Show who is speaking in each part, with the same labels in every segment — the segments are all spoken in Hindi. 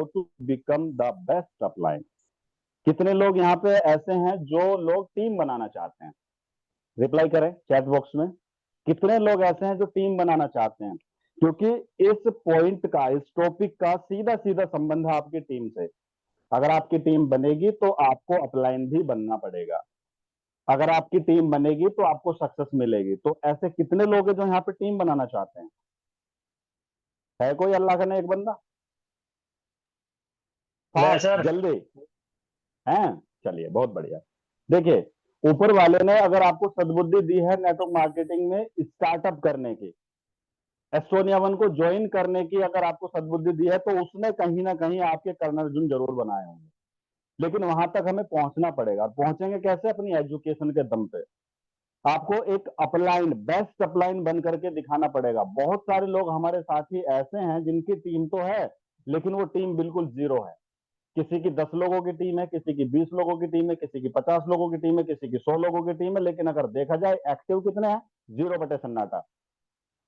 Speaker 1: How to become the best upline. कितने लोग यहाँ पे ऐसे हैं जो लोग टीम बनाना चाहते हैं? रिप्लाई करें चैट बॉक्स में। कितने लोग ऐसे हैं जो टीम बनाना चाहते हैं? क्योंकि इस पॉइंट का, इस टॉपिक का सीधा सीधा संबंध है आपकी टीम से। अगर आपकी टीम बनेगी तो आपको अपलाइन भी बनना पड़ेगा। अगर आपकी टीम बनेगी तो आपको सक्सेस मिलेगी। तो ऐसे कितने लोग हैं जो यहाँ पे टीम बनाना चाहते हैं? है कोई अल्लाह का नेक बंदा?
Speaker 2: मैं
Speaker 1: फास्ट,
Speaker 2: सर।
Speaker 1: जल्दी। हैं? चलिए, बहुत बढ़िया। देखिए, ऊपर वाले ने अगर आपको सद्बुद्धि दी है नेटवर्क मार्केटिंग में स्टार्टअप करने की, एस्टोनिया वन को ज्वाइन करने की अगर आपको सद्बुद्धि दी है, तो उसने कहीं ना कहीं आपके कर्ण अर्जुन जरूर बनाए होंगे। लेकिन वहां तक हमें पहुंचना पड़ेगा। पहुंचेंगे कैसे? अपनी एजुकेशन के दम पे। आपको एक अपलाइन, बेस्ट अपलाइन बन करके दिखाना पड़ेगा। बहुत सारे लोग हमारे साथी ऐसे हैं जिनकी टीम तो है, लेकिन वो टीम बिल्कुल जीरो है। किसी की 10 लोगों की टीम है, किसी की 20 लोगों की टीम है, किसी की 50 लोगों की टीम है, किसी की 100 लोगों की टीम है। लेकिन अगर देखा जाए एक्टिव कितने हैं? 0/सन्नाटा।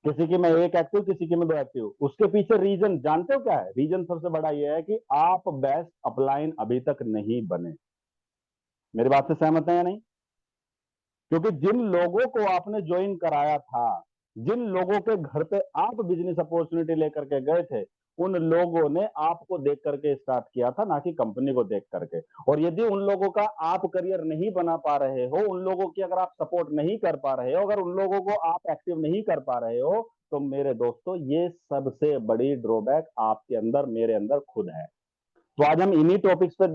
Speaker 1: किसी की में 1 एक्टिव, किसी की में 2 एक्टिव। उसके पीछे रीजन जानते हो क्या है? रीजन सबसे बड़ा ये है कि आप बेस्ट अपलाइन अभी तक नहीं बने। मेरी बात से सहमत है या नहीं? क्योंकि जिन लोगों को आपने ज्वाइन कराया था, जिन लोगों के घर पे आप बिजनेस अपॉर्चुनिटी लेकर के गए थे, उन लोगों ने आपको देख करके स्टार्ट किया था, ना कि कंपनी को देख करके। और यदि उन लोगों का आप करियर नहीं बना पा रहे हो, उन लोगों की अगर आप सपोर्ट नहीं कर पा रहे हो, अगर उन लोगों को आप एक्टिव नहीं कर पा रहे हो, तो मेरे दोस्तों, ये सबसे बड़ी ड्रॉबैक आपके अंदर, मेरे अंदर खुद है। तो आज हम इन्हीं टॉपिक्स पे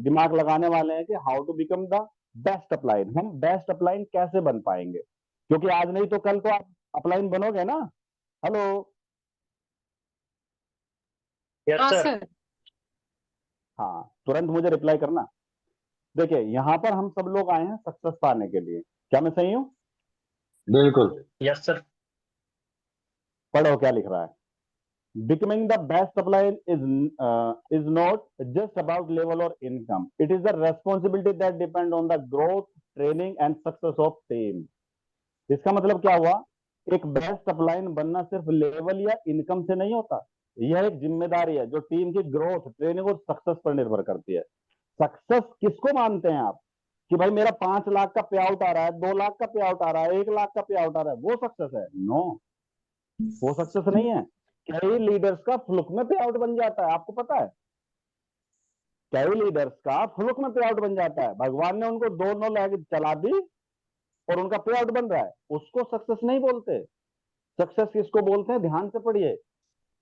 Speaker 1: दिमाग लगाने वाले हैं कि how to become the best upline. हम बेस्ट अपलाइन कैसे बन पाएंगे? क्योंकि आज नहीं तो कल तो आप अपलाइन बनोगे ना। हेलो?
Speaker 2: यस
Speaker 3: हाँ
Speaker 2: सर।
Speaker 3: सर।
Speaker 1: हाँ, तुरंत मुझे रिप्लाई करना। देखिए, यहां पर हम सब लोग आए हैं सक्सेस पाने के लिए। क्या मैं सही हूं?
Speaker 4: बिल्कुल।
Speaker 2: Yes sir.
Speaker 1: पढ़ो क्या लिख रहा है। Becoming the best supplier is not just about level or income. It is the responsibility that depend on the growth, training and success of team. इसका मतलब क्या हुआ? एक बेस्ट अपलाइन बनना सिर्फ लेवल या इनकम से नहीं होता। यह एक जिम्मेदारी है जो टीम की ग्रोथ, ट्रेनिंग और सक्सेस पर निर्भर करती है। सक्सेस किसको मानते हैं आप? कि भाई मेरा 5 लाख का पे आउट आ रहा है, 2 लाख का पे आउट आ रहा है, 1 लाख का पे आउट आ रहा है, वो सक्सेस है? नो, वो सक्सेस नहीं है। कई लीडर्स का फ्लुक में पे आउट बन जाता है, आपको पता है? कई लीडर्स का फ्लुक में पे आउट बन जाता है। भगवान ने उनको 2 लैग चला दी और उनका पे आउट बन रहा है, उसको सक्सेस नहीं बोलते। सक्सेस किसको बोलते हैं? ध्यान से पढ़िए।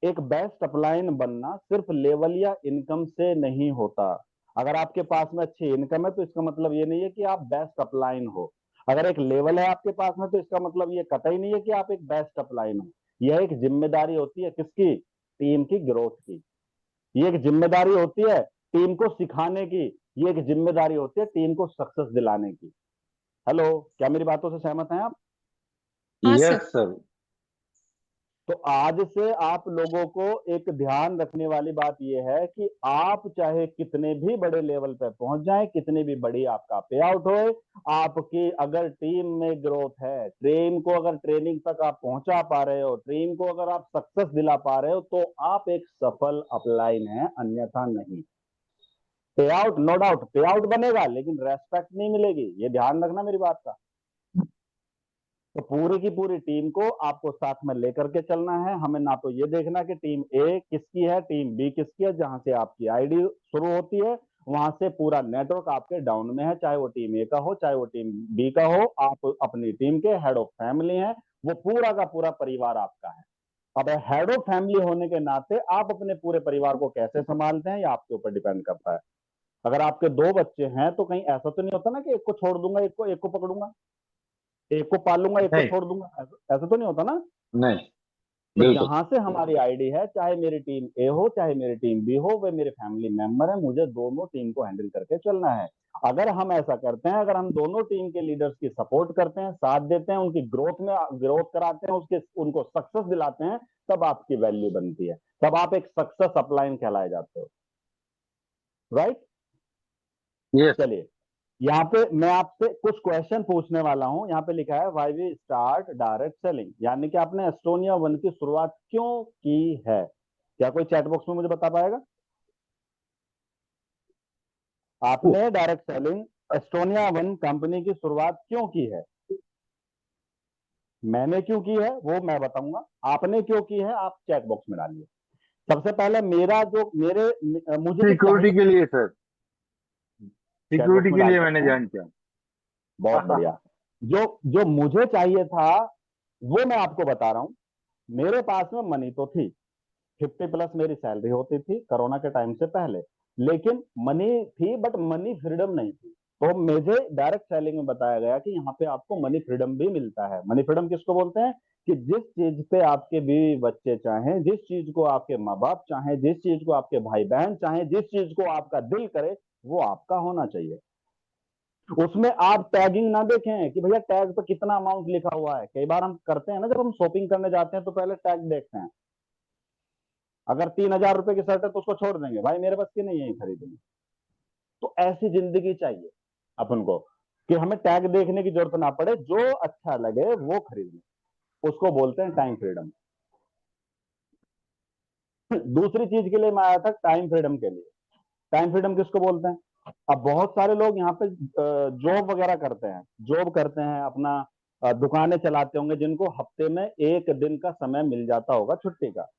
Speaker 1: एक बेस्ट अपलाइन बनना सिर्फ लेवल या इनकम से नहीं होता। अगर आपके पास में अच्छी इनकम है तो इसका मतलब ये नहीं है कि आप बेस्ट अपलाइन हो। अगर एक लेवल है आपके पास में तो इसका मतलब ये कतई नहीं है कि आप एक बेस्ट अपलाइन हो। यह एक जिम्मेदारी होती है किसकी? टीम की ग्रोथ की। ये एक जिम्मेदारी होती है टीम को सिखाने की। ये एक जिम्मेदारी होती है टीम को सक्सेस दिलाने की। हेलो? क्या मेरी बातों से सहमत हैं आप?
Speaker 3: हाँ
Speaker 4: यस
Speaker 3: सर।
Speaker 4: सर।
Speaker 1: तो आज से आप लोगों को एक ध्यान रखने वाली बात यह है कि आप चाहे कितने भी बड़े लेवल पर पहुंच जाएं, कितनी भी बड़ी आपका पे आउट हो, आपकी अगर टीम में ग्रोथ है, टीम को अगर ट्रेनिंग तक आप पहुंचा पा रहे हो, टीम को अगर आप सक्सेस दिला पा रहे हो, तो आप एक सफल अपलाइन है, अन्यथा नहीं। पे आउट, नो डाउट पे आउट बनेगा, लेकिन रेस्पेक्ट नहीं मिलेगी। ये ध्यान रखना मेरी बात का। तो पूरी की पूरी टीम को आपको साथ में लेकर के चलना है। हमें ना तो ये देखना कि टीम ए किसकी है, टीम बी किसकी है। जहां से आपकी आईडी शुरू होती है वहां से पूरा नेटवर्क आपके डाउन में है, चाहे वो टीम ए का हो, चाहे वो टीम बी का हो। आप अपनी टीम के हेड ऑफ फैमिली हैं, वो पूरा का पूरा परिवार आपका है। अब हेड ऑफ फैमिली होने के नाते आप अपने पूरे परिवार को कैसे संभालते हैं, ये आपके ऊपर डिपेंड करता है। अगर आपके 2 बच्चे हैं तो कहीं ऐसा तो नहीं होता ना कि एक को छोड़ दूंगा, एक को पकड़ूंगा, एक को पालूंगा, एक को
Speaker 4: नहीं
Speaker 1: छोड़ दूंगा। ऐसा तो नहीं होता ना।
Speaker 4: नहीं।
Speaker 1: तो
Speaker 4: बिल्कुल।
Speaker 1: जहां से हमारी आईडी है, चाहे मेरी टीम ए हो चाहे मेरी टीम बी हो, वे मेरे फैमिली मेंबर है, मुझे दोनों टीम को हैंडल करके चलना है। अगर हम ऐसा करते हैं, अगर हम दोनों टीम के लीडर्स की सपोर्ट करते हैं, साथ देते हैं, उनकी ग्रोथ में ग्रोथ कराते हैं, उसके उनको सक्सेस दिलाते हैं, तब आपकी वैल्यू बनती है। तब आप एक सक्सेस अपलाइन कहलाए जाते हो। राइट?
Speaker 4: यस।
Speaker 1: चलिए, यहाँ पे मैं आपसे कुछ क्वेश्चन पूछने वाला हूं। यहाँ पे लिखा है why we start direct selling, यानी कि आपने एस्टोनिया वन की शुरुआत क्यों की है? क्या कोई चैट बॉक्स में मुझे बता पाएगा? आपने direct selling Estonia one company की शुरुआत क्यों की है? मैंने क्यों की है वो मैं बताऊंगा, आपने क्यों की है आप चैट बॉक्स में डालिए। सबसे पहले मेरा जो मेरे मुझे जो
Speaker 4: सिक्योरिटी
Speaker 1: चाहिए,
Speaker 4: के लिए सर,
Speaker 1: चैट बॉक्स
Speaker 4: सिक्योरिटी
Speaker 1: में
Speaker 4: के
Speaker 1: डाल
Speaker 4: लिए मैंने
Speaker 1: सकते हैं।
Speaker 4: ज्वाइन किया।
Speaker 1: बहुत बढ़िया। जो जो मुझे चाहिए था वो मैं आपको बता रहा हूं। मेरे पास में मनी तो थी, 50+ मेरी सैलरी होती थी कोरोना के टाइम से पहले, लेकिन मनी थी बट मनी फ्रीडम नहीं थी। तो मुझे डायरेक्ट सेलिंग में बताया गया कि यहाँ पे आपको मनी फ्रीडम भी मिलता है। मनी फ्रीडम किसको बोलते हैं? कि जिस चीज पे आपके बीवी बच्चे चाहें, जिस चीज को आपके माँ बाप चाहें, जिस चीज को आपके भाई बहन चाहें, जिस चीज को आपका दिल करे, वो आपका होना चाहिए। उसमें आप टैगिंग ना देखें कि भैया टैग पे कितना अमाउंट लिखा हुआ है। कई बार हम करते हैं ना, जब हम शॉपिंग करने जाते हैं तो पहले टैग देखते हैं। अगर 3,000 रुपए की शर्ट है तो उसको छोड़ देंगे, भाई मेरे बस की नहीं है खरीदनी। तो ऐसी जिंदगी चाहिए अपन को कि हमें टैग देखने की जरूरत ना पड़े, जो अच्छा लगे वो खरीद लें। उसको बोलते हैं टाइम फ्रीडम। दूसरी चीज के लिए मैं आया था, टाइम फ्रीडम के लिए। टाइम फ्रीडम किसको बोलते हैं? अब बहुत सारे लोग यहाँ पे जॉब वगैरह करते हैं, जॉब करते हैं, अपना दुकानें चलाते होंगे, जिनको हफ्ते में एक दिन का समय मिल जाता होगा छुट्टी का।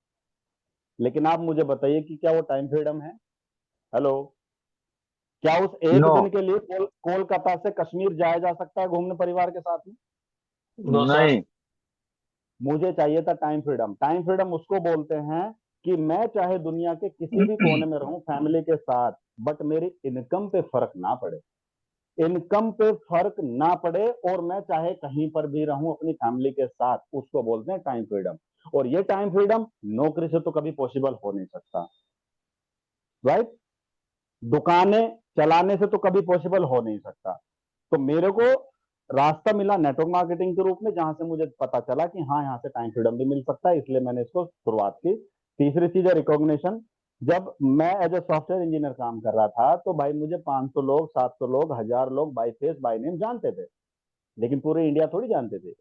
Speaker 1: लेकिन आप मुझे बताइए कि क्या वो टाइम फ्रीडम है? हेलो, क्या उस एक
Speaker 4: नो,
Speaker 1: दिन के लिए कोलकाता से कश्मीर जाया जा सकता है घूमने परिवार के साथ में?
Speaker 2: No sir.
Speaker 4: नहीं।
Speaker 1: मुझे चाहिए था टाइम फ्रीडम। टाइम फ्रीडम उसको बोलते हैं कि मैं चाहे दुनिया के किसी भी कोने में रहूं फैमिली के साथ, बट मेरी इनकम पे फर्क ना पड़े। इनकम पे फर्क ना पड़े और मैं चाहे कहीं पर भी रहूं अपनी फैमिली के साथ, उसको बोलते हैं टाइम फ्रीडम। और ये टाइम फ्रीडम नौकरी से तो कभी पॉसिबल हो नहीं सकता, राइट? दुकानें चलाने से तो कभी पॉसिबल हो नहीं सकता। तो मेरे को रास्ता मिला नेटवर्क मार्केटिंग के रूप में, जहां से मुझे पता चला कि हाँ यहाँ से टाइम फ्रीडम भी मिल सकता है, इसलिए मैंने इसको शुरुआत की। तीसरी चीज है रिकॉग्निशन। जब मैं एज ए सॉफ्टवेयर इंजीनियर काम कर रहा था तो भाई मुझे 500 लोग, 700 लोग, 1,000 लोग बाई फेस बाई नेम जानते थे, लेकिन पूरे इंडिया थोड़ी जानते थे।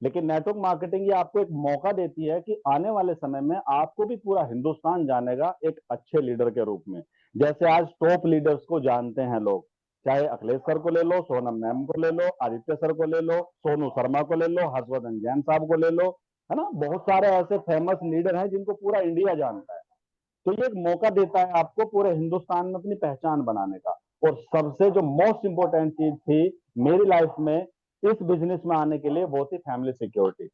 Speaker 1: लेकिन नेटवर्क मार्केटिंग ये आपको एक मौका देती है कि आने वाले समय में आपको भी पूरा हिंदुस्तान जानेगा एक अच्छे लीडर के रूप में। जैसे आज टॉप लीडर्स को जानते हैं लोग, चाहे अखिलेश सर को ले लो, सोनम मैम को ले लो, आदित्य सर को ले लो, सोनू शर्मा को ले लो, हर्षवर्धन जैन साहब को ले लो, है ना? बहुत सारे ऐसे फेमस लीडर हैं जिनको पूरा इंडिया जानता है। तो ये एक मौका देता है आपको पूरे हिंदुस्तान में अपनी पहचान बनाने का। और सबसे जो मोस्ट इंपॉर्टेंट चीज थी मेरी लाइफ में इस बिजनेस में आने के लिए, वो थी फैमिली सिक्योरिटी।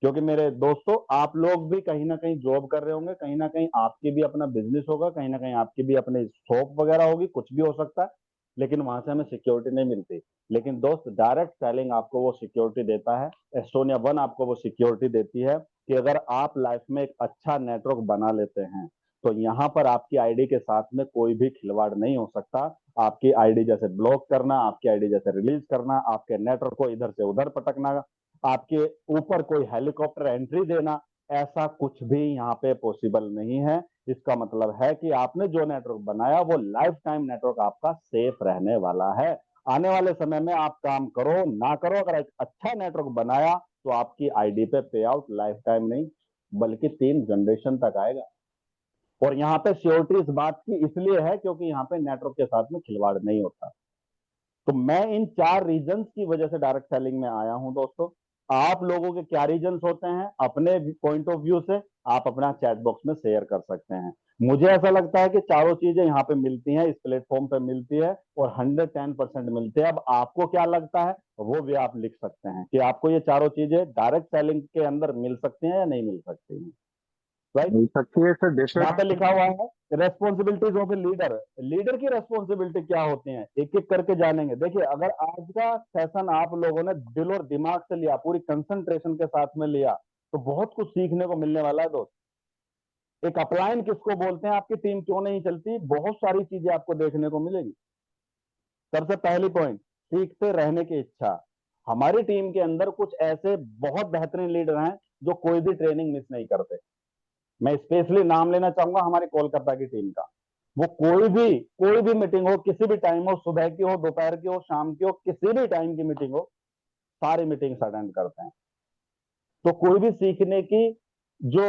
Speaker 1: क्योंकि मेरे दोस्तों, आप लोग भी कहीं ना कहीं जॉब कर रहे होंगे, कहीं ना कहीं आपकी भी अपना बिजनेस होगा, कहीं ना कहीं आपकी भी अपनी शॉप वगैरह होगी, कुछ भी हो सकता है, लेकिन वहां से हमें सिक्योरिटी नहीं मिलती। लेकिन दोस्त, डायरेक्ट सेलिंग आपको वो सिक्योरिटी देता है। एस्टोनिया वन आपको वो सिक्योरिटी देती है कि अगर आप लाइफ में एक अच्छा नेटवर्क बना लेते हैं तो यहाँ पर आपकी आईडी के साथ में कोई भी खिलवाड़ नहीं हो सकता। आपकी आईडी जैसे ब्लॉक करना, आपकी आईडी जैसे रिलीज करना, आपके नेटवर्क को इधर से उधर पटकना, आपके ऊपर कोई हेलीकॉप्टर एंट्री देना, ऐसा कुछ भी यहाँ पे पॉसिबल नहीं है। इसका मतलब है कि आपने जो नेटवर्क बनाया वो लाइफ टाइम नेटवर्क आपका सेफ रहने वाला है। आने वाले समय में आप काम करो ना करो, अगर एक अच्छा नेटवर्क बनाया तो आपकी आईडी पे पे आउट लाइफ टाइम नहीं बल्कि 3 जनरेशन तक आएगा। और यहाँ पे श्योरिटी इस बात की इसलिए है क्योंकि यहाँ पे नेटवर्क के साथ में खिलवाड़ नहीं होता। तो मैं इन 4 रीजंस की वजह से डायरेक्ट सेलिंग में आया हूं दोस्तों। आप लोगों के क्या रीजंस होते हैं अपने पॉइंट ऑफ व्यू से, आप अपना चैट बॉक्स में शेयर कर सकते हैं। मुझे ऐसा लगता है कि चारों चीजें यहाँ पे मिलती हैं, इस प्लेटफॉर्म पे मिलती है और 110% मिलती है। अब आपको क्या लगता है वो भी आप लिख सकते हैं कि आपको ये चारों चीजें डायरेक्ट सेलिंग के अंदर मिल सकती हैं या नहीं मिल सकती हैं, राइट?
Speaker 4: मिल सकती है सर,
Speaker 1: यहाँ
Speaker 4: बेशक।
Speaker 1: पे लिखा हुआ है responsibilities of a leader. Leader की रेस्पॉन्सिबिलिटी क्या होती है, एक एक करके जानेंगे। देखिए, अगर आज का सेशन आप लोगों ने दिल और दिमाग से लिया, पूरी कंसंट्रेशन के साथ में लिया, तो बहुत कुछ सीखने को मिलने वाला है दोस्त। एक अपलाइन किसको बोलते हैं, आपकी टीम क्यों नहीं चलती, बहुत सारी चीजें आपको देखने को मिलेगी। सबसे पहली पॉइंट, सीखते रहने की इच्छा। हमारी टीम के अंदर कुछ ऐसे बहुत बेहतरीन लीडर हैं जो कोई भी ट्रेनिंग मिस नहीं करते। मैं स्पेशली नाम लेना चाहूंगा हमारी कोलकाता की टीम का। वो कोई भी मीटिंग हो, किसी भी टाइम हो, सुबह की हो, दोपहर की हो, शाम की हो, किसी भी टाइम की मीटिंग हो, सारी मीटिंग्स अटेंड करते हैं। तो कोई भी सीखने की जो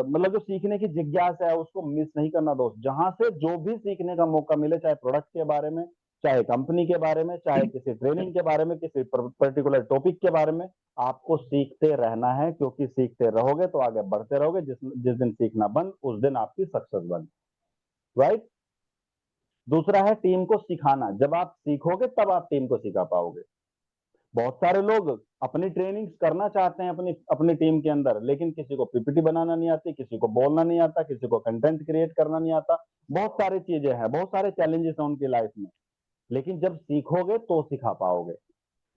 Speaker 1: मतलब जो सीखने की जिज्ञासा है उसको मिस नहीं करना दोस्त। जहां से जो भी सीखने का मौका मिले, चाहे प्रोडक्ट के बारे में, चाहे कंपनी के बारे में, चाहे किसी ट्रेनिंग के बारे में, किसी पर्टिकुलर टॉपिक के बारे में, आपको सीखते रहना है, क्योंकि सीखते रहोगे तो आगे बढ़ते रहोगे। जिस जिस दिन सीखना बंद, उस दिन आपकी सक्सेस बंद। राइट। दूसरा है टीम को सिखाना। जब आप सीखोगे तब आप टीम को सिखा पाओगे। बहुत सारे लोग अपनी ट्रेनिंग्स करना चाहते हैं अपनी अपनी टीम के अंदर, लेकिन किसी को पीपीटी बनाना नहीं आती, किसी को बोलना नहीं आता, किसी को कंटेंट क्रिएट करना नहीं आता। बहुत सारी चीजें हैं, बहुत सारे चैलेंजेस हैं उनकी लाइफ में। लेकिन जब सीखोगे तो सिखा पाओगे।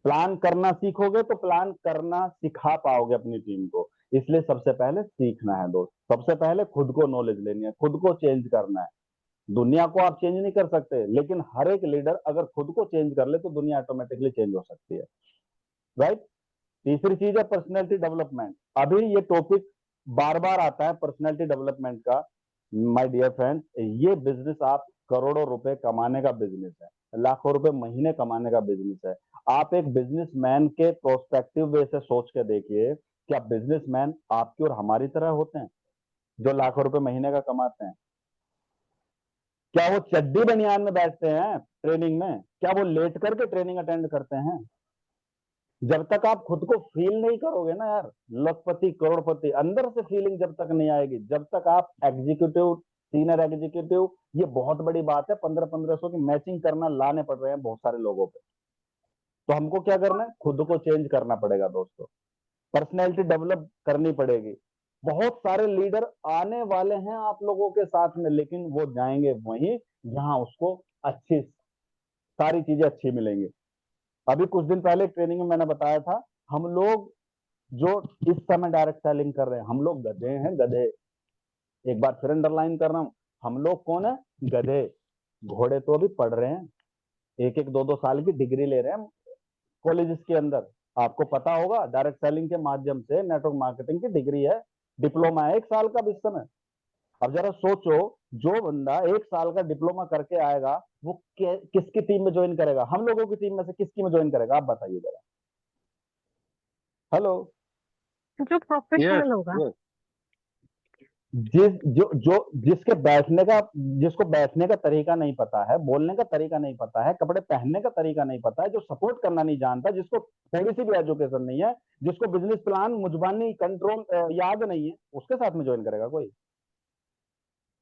Speaker 1: प्लान करना सीखोगे तो प्लान करना सिखा पाओगे अपनी टीम को। इसलिए सबसे पहले सीखना है दोस्त। सबसे पहले खुद को नॉलेज लेनी है, खुद को चेंज करना है। दुनिया को आप चेंज नहीं कर सकते, लेकिन हर एक लीडर अगर खुद को चेंज कर ले तो दुनिया ऑटोमेटिकली चेंज हो सकती है। राइट। तीसरी चीज है पर्सनैलिटी डेवलपमेंट। अभी ये टॉपिक बार बार आता है पर्सनैलिटी डेवलपमेंट का। माय डियर फ्रेंड्स, ये बिजनेस आप करोड़ों रुपए कमाने का बिजनेस है, लाखों रुपए महीने कमाने का बिजनेस है। आप एक बिजनेसमैन के प्रोस्पेक्टिव वे से सोच के देखिए, क्या बिजनेसमैन आपकी और हमारी तरह होते हैं जो लाखों रुपए महीने का कमाते हैं? क्या वो चड्डी बनियान में बैठते हैं ट्रेनिंग में? क्या वो लेट करके ट्रेनिंग अटेंड करते हैं? जब तक आप खुद को फील नहीं करोगे ना यार, लखपति करोड़पति, अंदर से फीलिंग जब तक नहीं आएगी, जब तक आप एग्जीक्यूटिव, सीनियर एग्जीक्यूटिव, ये बहुत बड़ी बात है, 1500-1500 की मैचिंग करना लाने पड़ रहे हैं बहुत सारे लोगों पे। तो हमको क्या करना है? खुद को चेंज करना पड़ेगा दोस्तों। पर्सनैलिटी डेवलप करनी पड़ेगी। बहुत सारे लीडर आने वाले हैं आप लोगों के साथ में, लेकिन वो जाएंगे वहीं जहां उसको अच्छी, सारी चीजें अच्छी मिलेंगी। अभी कुछ दिन पहले ट्रेनिंग में मैंने बताया था, हम लोग जो इस समय डायरेक्ट सेलिंग कर रहे हैं, हम लोग गधे हैं, गधे। एक बार फिर अंडरलाइन कर रहा हूं, हम लोग कौन है? गधे। घोड़े तो अभी पढ़ रहे हैं, एक एक दो दो साल की डिग्री ले रहे हैं कॉलेजेस के अंदर। आपको पता होगा डायरेक्ट सेलिंग के माध्यम से नेटवर्क मार्केटिंग की डिग्री है, डिप्लोमा है 1 साल का इस समय। अब जरा सोचो, जो बंदा 1 साल का डिप्लोमा करके आएगा वो किसकी टीम में ज्वाइन करेगा? हम लोगों की टीम में से किसकी में ज्वाइन करेगा? आप बताइए जरा। हेलो।
Speaker 2: जो
Speaker 4: यस
Speaker 2: प्रोफेशनल होगा।
Speaker 4: यस
Speaker 1: जिसके बैठने का, जिसको बैठने का तरीका नहीं पता है, बोलने का तरीका नहीं पता है, कपड़े पहनने का तरीका नहीं पता है, जो सपोर्ट करना नहीं जानता, जिसको थोड़ी सी भी एजुकेशन नहीं है, जिसको बिजनेस प्लान, मुजबानी, कंट्रोल याद नहीं है, उसके साथ में ज्वाइन करेगा कोई?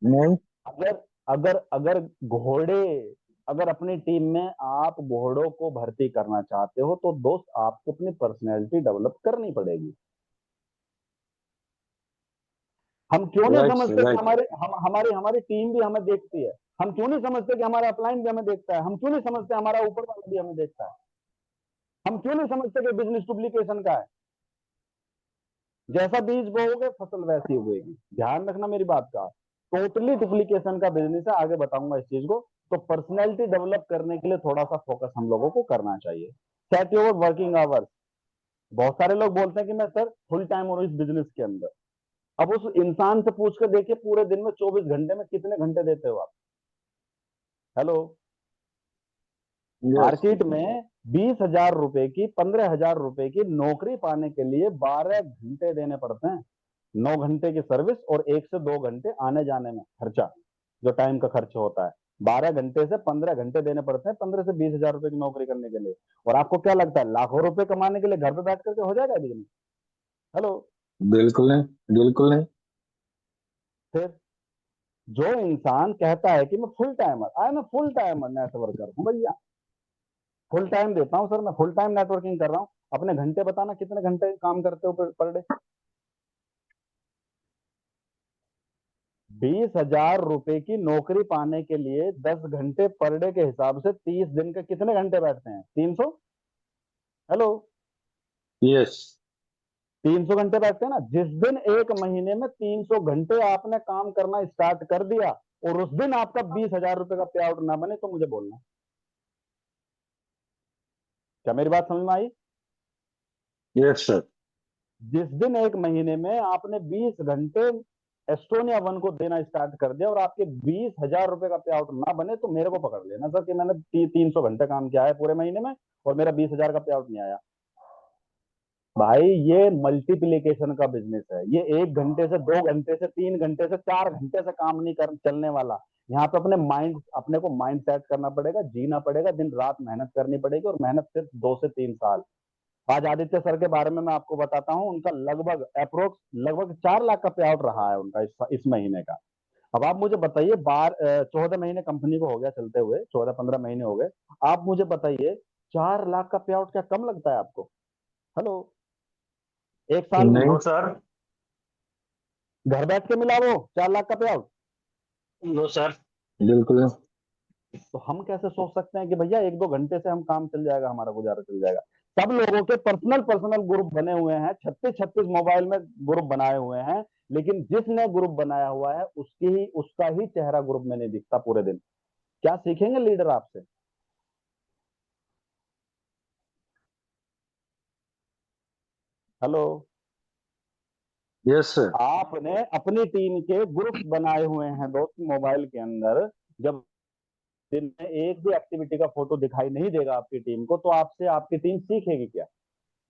Speaker 4: नहीं।
Speaker 1: अगर अगर अगर घोड़े, अगर अपनी टीम में आप घोड़ों को भर्ती करना चाहते हो तो दोस्त आपको अपनी पर्सनैलिटी डेवलप करनी पड़ेगी। हम क्यों नहीं
Speaker 4: राइट
Speaker 1: समझते कि
Speaker 4: राइट।
Speaker 1: हमारी हमारी टीम भी हमें देखती है? हम क्यों नहीं समझते कि हमारा अपलाइन भी हमें देखता है? हम क्यों नहीं समझते हमारा ऊपर वाला भी हमें देखता है? हम क्यों नहीं समझते कि बिजनेस डुप्लीकेशन का है? जैसा बीज बोओगे फसल वैसी उगेगी। ध्यान रखना मेरी बात का। टोटली डुप्लीकेशन का बिजनेस है, आगे बताऊंगा इस चीज को। तो पर्सनैलिटी डेवलप करने के लिए थोड़ा सा फोकस हम लोगों को करना चाहिए। Set your working hours. बहुत सारे लोग बोलते हैं कि मैं सर फुल टाइम हूँ इस बिजनेस के अंदर। अब उस इंसान से पूछ कर देखिए, पूरे दिन में 24 घंटे में कितने घंटे देते हो आप? हेलो।
Speaker 4: यस
Speaker 1: मार्केट में 20,000 रुपए की, 15,000 रुपए की नौकरी पाने के लिए 12 घंटे देने पड़ते हैं। 9 घंटे की सर्विस और 1 से 2 घंटे आने जाने में खर्चा, जो टाइम का खर्च होता है। 12 घंटे से 15 घंटे देने पड़ते हैं 15 से 20,000 रुपए की नौकरी करने के लिए। और आपको क्या लगता है लाखों रुपए कमाने के लिए घर पे बैठ करके हो जाएगा बिजनेस? हेलो।
Speaker 4: बिल्कुल नहीं, बिल्कुल नहीं।
Speaker 1: फिर जो इंसान कहता है कि मैं full timer, I am full timer networker हूँ भैया, फुल टाइम देता हूँ सर, मैं फुल टाइम नेटवर्किंग कर रहा हूँ, अपने घंटे बताना कितने घंटे काम करते हो पर डे? 20,000 रुपए की नौकरी पाने के लिए 10 घंटे पर डे के हिसाब से 30 दिन के कितने घंटे बैठते हैं? 300। हेलो।
Speaker 4: यस
Speaker 1: 300 घंटे बैठते हैं ना। जिस दिन एक महीने में 300 घंटे आपने काम करना स्टार्ट कर दिया और उस दिन आपका 20,000 रुपए का पे आउट ना बने तो मुझे बोलना। क्या मेरी बात समझ में आई?
Speaker 4: Yes sir.
Speaker 1: जिस दिन एक महीने में आपने 20 घंटे एस्टोनिया वन को देना स्टार्ट कर दिया और आपके 20,000 रुपए का पे आउट ना बने तो मेरे को पकड़ लेना सर कि मैंने 300 घंटे काम किया है पूरे महीने में और मेरा 20,000 का पे आउट नहीं आया। भाई ये मल्टीप्लिकेशन का बिजनेस है। ये 1 घंटे से 2 घंटे से 3 घंटे से 4 घंटे से काम नहीं कर चलने वाला। यहाँ पे अपने को माइंड सेट करना पड़ेगा, जीना पड़ेगा, दिन रात मेहनत करनी पड़ेगी, और मेहनत सिर्फ 2 से 3 साल। आज आदित्य सर के बारे में मैं आपको बताता हूँ, उनका लगभग अप्रोक्स लगभग 4 लाख का पे आउट रहा है उनका इस महीने का। अब आप मुझे बताइए, 14 महीने कंपनी को हो गया चलते हुए, 14-15 महीने हो गए। आप मुझे बताइए, 4 लाख का पे आउट क्या कम लगता है आपको? हेलो, एक साल में
Speaker 4: नहीं
Speaker 3: नो सर।
Speaker 1: घर बैठ के मिला वो 4 लाख का पे आउट?
Speaker 3: No sir.
Speaker 4: बिल्कुल नहीं।
Speaker 1: तो हम कैसे सोच सकते हैं कि भैया 1-2 घंटे से हम काम चल जाएगा, हमारा गुजारा चल जाएगा? सब लोगों के पर्सनल पर्सनल ग्रुप बने हुए हैं, 36-36 मोबाइल में ग्रुप बनाए हुए हैं, लेकिन जिसने ग्रुप बनाया हुआ है उसका ही चेहरा ग्रुप में नहीं दिखता पूरे दिन। क्या सीखेंगे लीडर आपसे? Hello,
Speaker 4: yes sir.
Speaker 1: आपने अपनी टीम के ग्रुप्स बनाए हुए हैं दोस्त मोबाइल के अंदर। जब दिन में एक भी एक्टिविटी का फोटो दिखाई नहीं देगा आपकी टीम को, तो आपसे आपकी टीम सीखेगी क्या?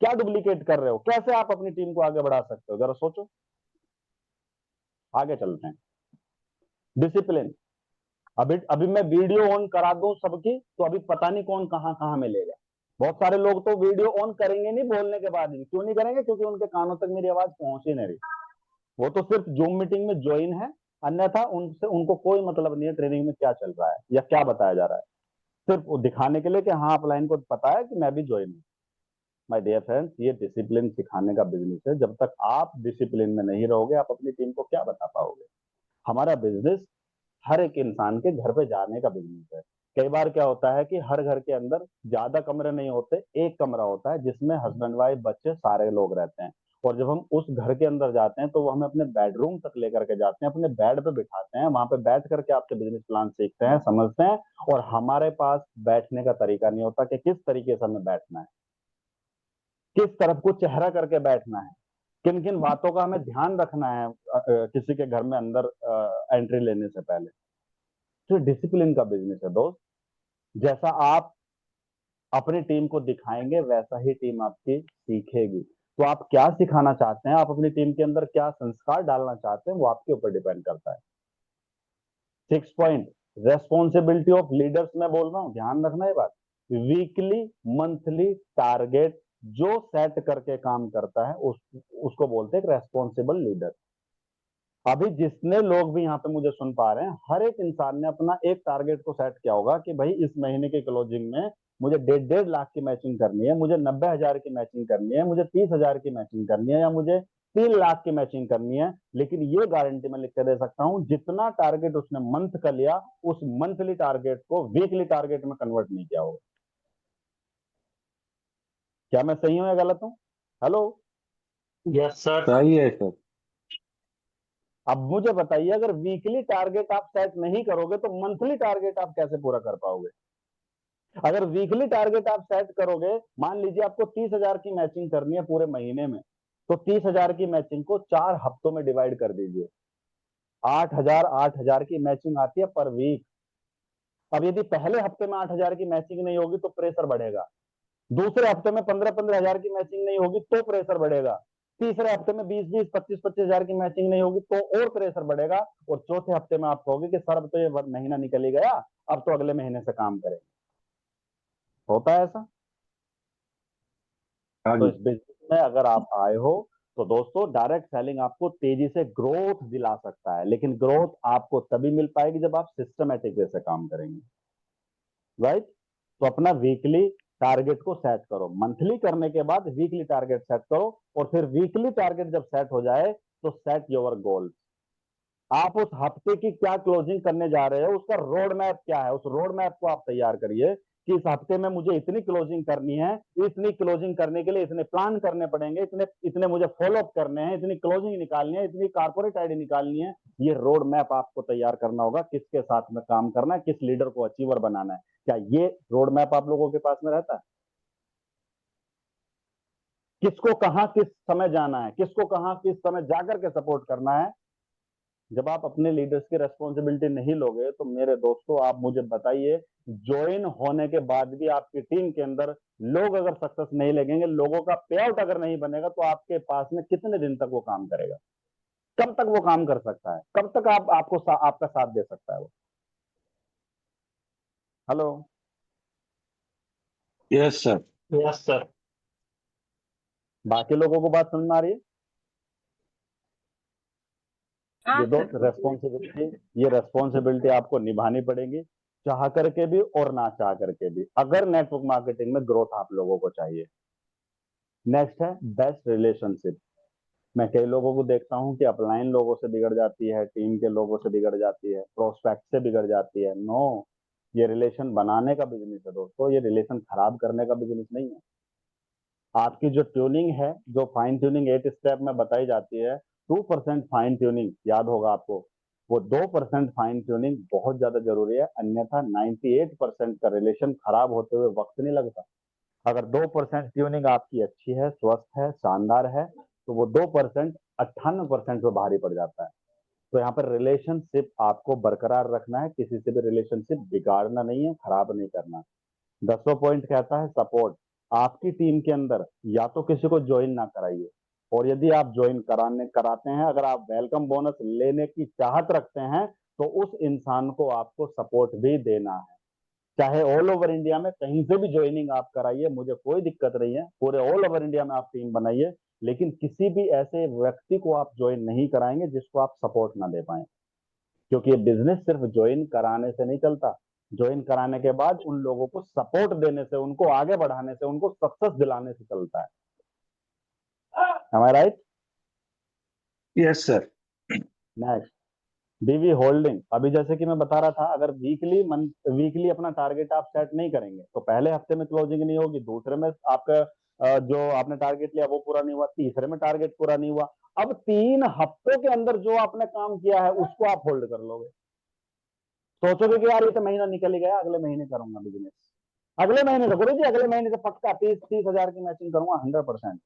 Speaker 1: क्या डुप्लीकेट कर रहे हो? कैसे आप अपनी टीम को आगे बढ़ा सकते हो? जरा सोचो। आगे चलते हैं। डिसिप्लिन। अभी अभी मैं वीडियो ऑन करा दूं सबकी, तो अभी पता नहीं कौन कहां कहां मिलेगा। बहुत सारे लोग तो वीडियो ऑन करेंगे नहीं बोलने के बाद भी। क्यों नहीं करेंगे? क्योंकि उनके कानों तक मेरी आवाज पहुंच ही नहीं रही। वो तो सिर्फ जूम मीटिंग में ज्वाइन है, अन्यथा उनसे उनको कोई मतलब नहीं है ट्रेनिंग में क्या चल रहा है या क्या बताया जा रहा है। सिर्फ वो दिखाने के लिए कि हाँ अपलाइन को पता है कि मैं भी ज्वाइन हूँ। माय डियर फ्रेंड्स, ये डिसिप्लिन सिखाने का बिजनेस है। जब तक आप डिसिप्लिन में नहीं रहोगे, आप अपनी टीम को क्या बता पाओगे? हमारा बिजनेस हर एक इंसान के घर पे जाने का बिजनेस है। कई बार क्या होता है कि हर घर के अंदर ज्यादा कमरे नहीं होते, एक कमरा होता है जिसमें हस्बैंड वाइफ बच्चे सारे लोग रहते हैं। और जब हम उस घर के अंदर जाते हैं तो वो हमें अपने बेडरूम तक लेकर के जाते हैं, अपने बेड पे बिठाते हैं, वहां पे बैठ करके आपके बिजनेस प्लान सीखते हैं, समझते हैं। और हमारे पास बैठने का तरीका नहीं होता कि किस तरीके से हमें बैठना है, किस तरफ को चेहरा करके बैठना है, किन किन बातों का हमें ध्यान रखना है किसी के घर में अंदर एंट्री लेने से पहले। तो डिसिप्लिन का बिजनेस है दोस्त। जैसा आप अपनी टीम को दिखाएंगे वैसा ही टीम आपकी सीखेगी। तो आप क्या सिखाना चाहते हैं, आप अपनी टीम के अंदर क्या संस्कार डालना चाहते हैं, वो आपके ऊपर डिपेंड करता है। 6 पॉइंट, रेस्पॉन्सिबिलिटी ऑफ लीडर्स में बोल रहा हूं, ध्यान रखना ये बात। वीकली मंथली टारगेट जो सेट करके काम करता है उसको बोलते हैं रेस्पॉन्सिबल लीडर। अभी जितने लोग भी यहाँ पे मुझे सुन पा रहे हैं, हर एक इंसान ने अपना एक टारगेट को सेट किया होगा कि भाई इस महीने की क्लोजिंग में मुझे 1.5 लाख की मैचिंग करनी है, मुझे 90,000 की मैचिंग करनी है, मुझे 30,000 की मैचिंग करनी है, या मुझे 3 लाख की मैचिंग करनी है। लेकिन ये गारंटी मैं लिख के दे सकता हूँ, जितना टारगेट उसने मंथ का लिया, उस मंथली टारगेट को वीकली टारगेट में कन्वर्ट नहीं किया होगा। क्या मैं सही हूँ या गलत हूँ? Hello,
Speaker 3: yes sir.
Speaker 4: सही है सर।
Speaker 1: अब मुझे बताइए, अगर वीकली टारगेट आप सेट नहीं करोगे तो मंथली टारगेट आप कैसे पूरा कर पाओगे? अगर वीकली टारगेट आप सेट करोगे, मान लीजिए आपको 30,000 की मैचिंग करनी है पूरे महीने में, तो 30,000 की मैचिंग को 4 हफ्तों में डिवाइड कर दीजिए। 8,000 8,000 की मैचिंग आती है पर वीक। अब यदि पहले हफ्ते में 8,000 की मैचिंग नहीं होगी तो प्रेशर बढ़ेगा, दूसरे हफ्ते में 15-15 हजार की मैचिंग नहीं होगी तो प्रेशर बढ़ेगा, तीसरे हफ्ते में 20-20 25-25 हजार की मैचिंग नहीं होगी तो और प्रेशर बढ़ेगा, और चौथे हफ्ते में आप कहोगे कि सर अब तो ये महीना निकल ही गया, अब तो अगले महीने से काम करेंगे। होता है ऐसा?
Speaker 4: हाँ
Speaker 1: तो
Speaker 4: जी।
Speaker 1: इस बिजनेस में अगर आप आए हो तो दोस्तों, डायरेक्ट सेलिंग आपको तेजी से ग्रोथ दिला सकता है, लेकिन ग्रोथ आपको तभी मिल पाएगी जब आप सिस्टमेटिक वे से काम करेंगे। राइट? तो अपना वीकली टारगेट को सेट करो, मंथली करने के बाद वीकली टारगेट सेट करो, और फिर वीकली टारगेट जब सेट हो जाए तो सेट योर गोल। आप उस हफ्ते की क्या क्लोजिंग करने जा रहे हो, उसका रोड मैप क्या है, उस रोड मैप को आप तैयार करिए कि इस हफ्ते में मुझे इतनी क्लोजिंग करनी है, इतनी क्लोजिंग करने के लिए इतने प्लान करने पड़ेंगे, इतने इतने मुझे फॉलोअप करने हैं, इतनी क्लोजिंग निकालनी है, इतनी कारपोरेट आईडी निकालनी है। ये रोड मैप आपको तैयार करना होगा, किसके साथ में काम करना है, किस लीडर को अचीवर बनाना है। क्या ये रोड मैप आप लोगों के पास में रहता है? किसको कहां किस समय जाना है, किसको कहां किस समय जाकर के सपोर्ट करना है, जब आप अपने लीडर्स की रेस्पॉन्सिबिलिटी नहीं लोगे तो मेरे दोस्तों आप मुझे बताइए, ज्वाइन होने के बाद भी आपकी टीम के अंदर लोग अगर सक्सेस नहीं लगेंगे, लोगों का पे आउट अगर नहीं बनेगा, तो आपके पास में कितने दिन तक वो काम करेगा? कब तक वो काम कर सकता है? कब तक आपका साथ दे सकता है वो? Hello?
Speaker 4: Yes sir.
Speaker 3: Yes sir.
Speaker 1: बाकी लोगों को बात समझ में आ रही है?
Speaker 2: हाँ
Speaker 1: ये दो
Speaker 2: सर।
Speaker 1: रेस्पॉन्सिबिलिटी आपको निभानी पड़ेगी, चाह करके भी और ना चाह करके भी, अगर नेटवर्क मार्केटिंग में ग्रोथ आप लोगों को चाहिए। नेक्स्ट है बेस्ट रिलेशनशिप। मैं कई लोगों को देखता हूं कि अपलाइन लोगों से बिगड़ जाती है, टीम के लोगों से बिगड़ जाती है, प्रोस्पेक्ट से बिगड़ जाती है। नो, ये रिलेशन बनाने का बिजनेस है दोस्तों, ये रिलेशन खराब करने का बिजनेस नहीं है। आपकी जो ट्यूनिंग है, जो फाइन ट्यूनिंग 8 स्टेप में बताई जाती है, 2% फाइन ट्यूनिंग याद होगा आपको, वो 2% फाइन ट्यूनिंग बहुत ज्यादा जरूरी है, अन्यथा 98% का रिलेशन खराब होते हुए वक्त नहीं लगता। अगर 2% ट्यूनिंग आपकी अच्छी है, स्वस्थ है, शानदार है, तो वो 2% 98% पे भारी पड़ जाता है। तो यहाँ पर रिलेशनशिप आपको बरकरार रखना है, किसी से भी रिलेशनशिप बिगाड़ना नहीं है, खराब नहीं करना। 10वां पॉइंट कहता है सपोर्ट। आपकी टीम के अंदर या तो किसी को ज्वाइन ना कराइए, और यदि आप ज्वाइन कराते हैं, अगर आप वेलकम बोनस लेने की चाहत रखते हैं, तो उस इंसान को आपको सपोर्ट भी देना है। चाहे ऑल ओवर इंडिया में कहीं से भी ज्वाइनिंग आप कराइए, मुझे कोई दिक्कत नहीं है, पूरे ऑल ओवर इंडिया में आप टीम बनाइए, लेकिन किसी भी ऐसे व्यक्ति को आप ज्वाइन नहीं कराएंगे जिसको आप सपोर्ट ना दे पाए, क्योंकि ये बिजनेस सिर्फ ज्वाइन कराने से नहीं चलता। ज्वाइन कराने के बाद उन लोगों को सपोर्ट देने से, उनको आगे बढ़ाने से, उनको सक्सेस दिलाने से चलता है। राइट?
Speaker 4: Yes sir.
Speaker 1: नेक्स्ट, बीवी होल्डिंग। अभी जैसे कि मैं बता रहा था, अगर वीकली अपना टारगेट आप सेट नहीं करेंगे तो पहले हफ्ते में क्लोजिंग नहीं होगी, दूसरे में आपका जो आपने टारगेट लिया वो पूरा नहीं हुआ, तीसरे में टारगेट पूरा नहीं हुआ। अब 3 हफ्तों के अंदर जो आपने काम किया है उसको आप होल्ड कर लोगे। सोचोगे कि यार ये तो महीना निकल ही गया, अगले महीने करूंगा बिजनेस, अगले महीने से गुरु जी, अगले महीने से पक्का 30-30 हजार की मैचिंग करूंगा 100%।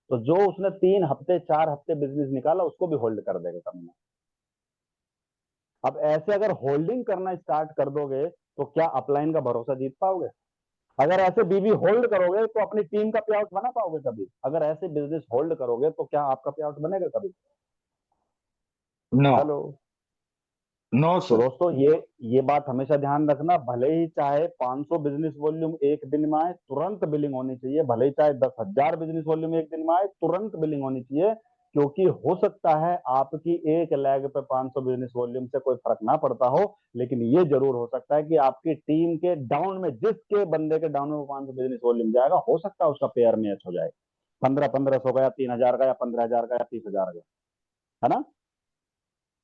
Speaker 1: तो जो उसने 3 हफ्ते 4 हफ्ते बिजनेस निकाला उसको भी होल्ड कर देगा कमीना। अब ऐसे अगर होल्डिंग करना स्टार्ट कर दोगे तो क्या अपलाइन का भरोसा जीत पाओगे? अगर ऐसे बीवी होल्ड करोगे तो अपनी टीम का पे आउट बना पाओगे कभी? अगर ऐसे बिजनेस होल्ड करोगे तो क्या आपका पे आउट बनेगा कभी?
Speaker 4: नो।
Speaker 1: हेलो?
Speaker 4: नो
Speaker 1: तो
Speaker 4: सर।
Speaker 1: दोस्तों ये बात हमेशा ध्यान रखना, भले ही चाहे 500 बिजनेस वॉल्यूम एक दिन में आए, तुरंत बिलिंग होनी चाहिए। भले ही चाहे 10,000 बिजनेस वॉल्यूम एक दिन में आए, तुरंत बिलिंग होनी चाहिए। क्योंकि हो सकता है आपकी एक लेग पे 500 बिजनेस वॉल्यूम से कोई फर्क ना पड़ता हो, लेकिन ये जरूर हो सकता है कि आपकी टीम के डाउन में, जिसके बंदे के डाउन में 500 बिजनेस वॉल्यूम जाएगा, हो सकता है उसका पेयर मैच हो जाए, 1500 का या 3,000 का या 15,000 का या 30,000 का, है ना?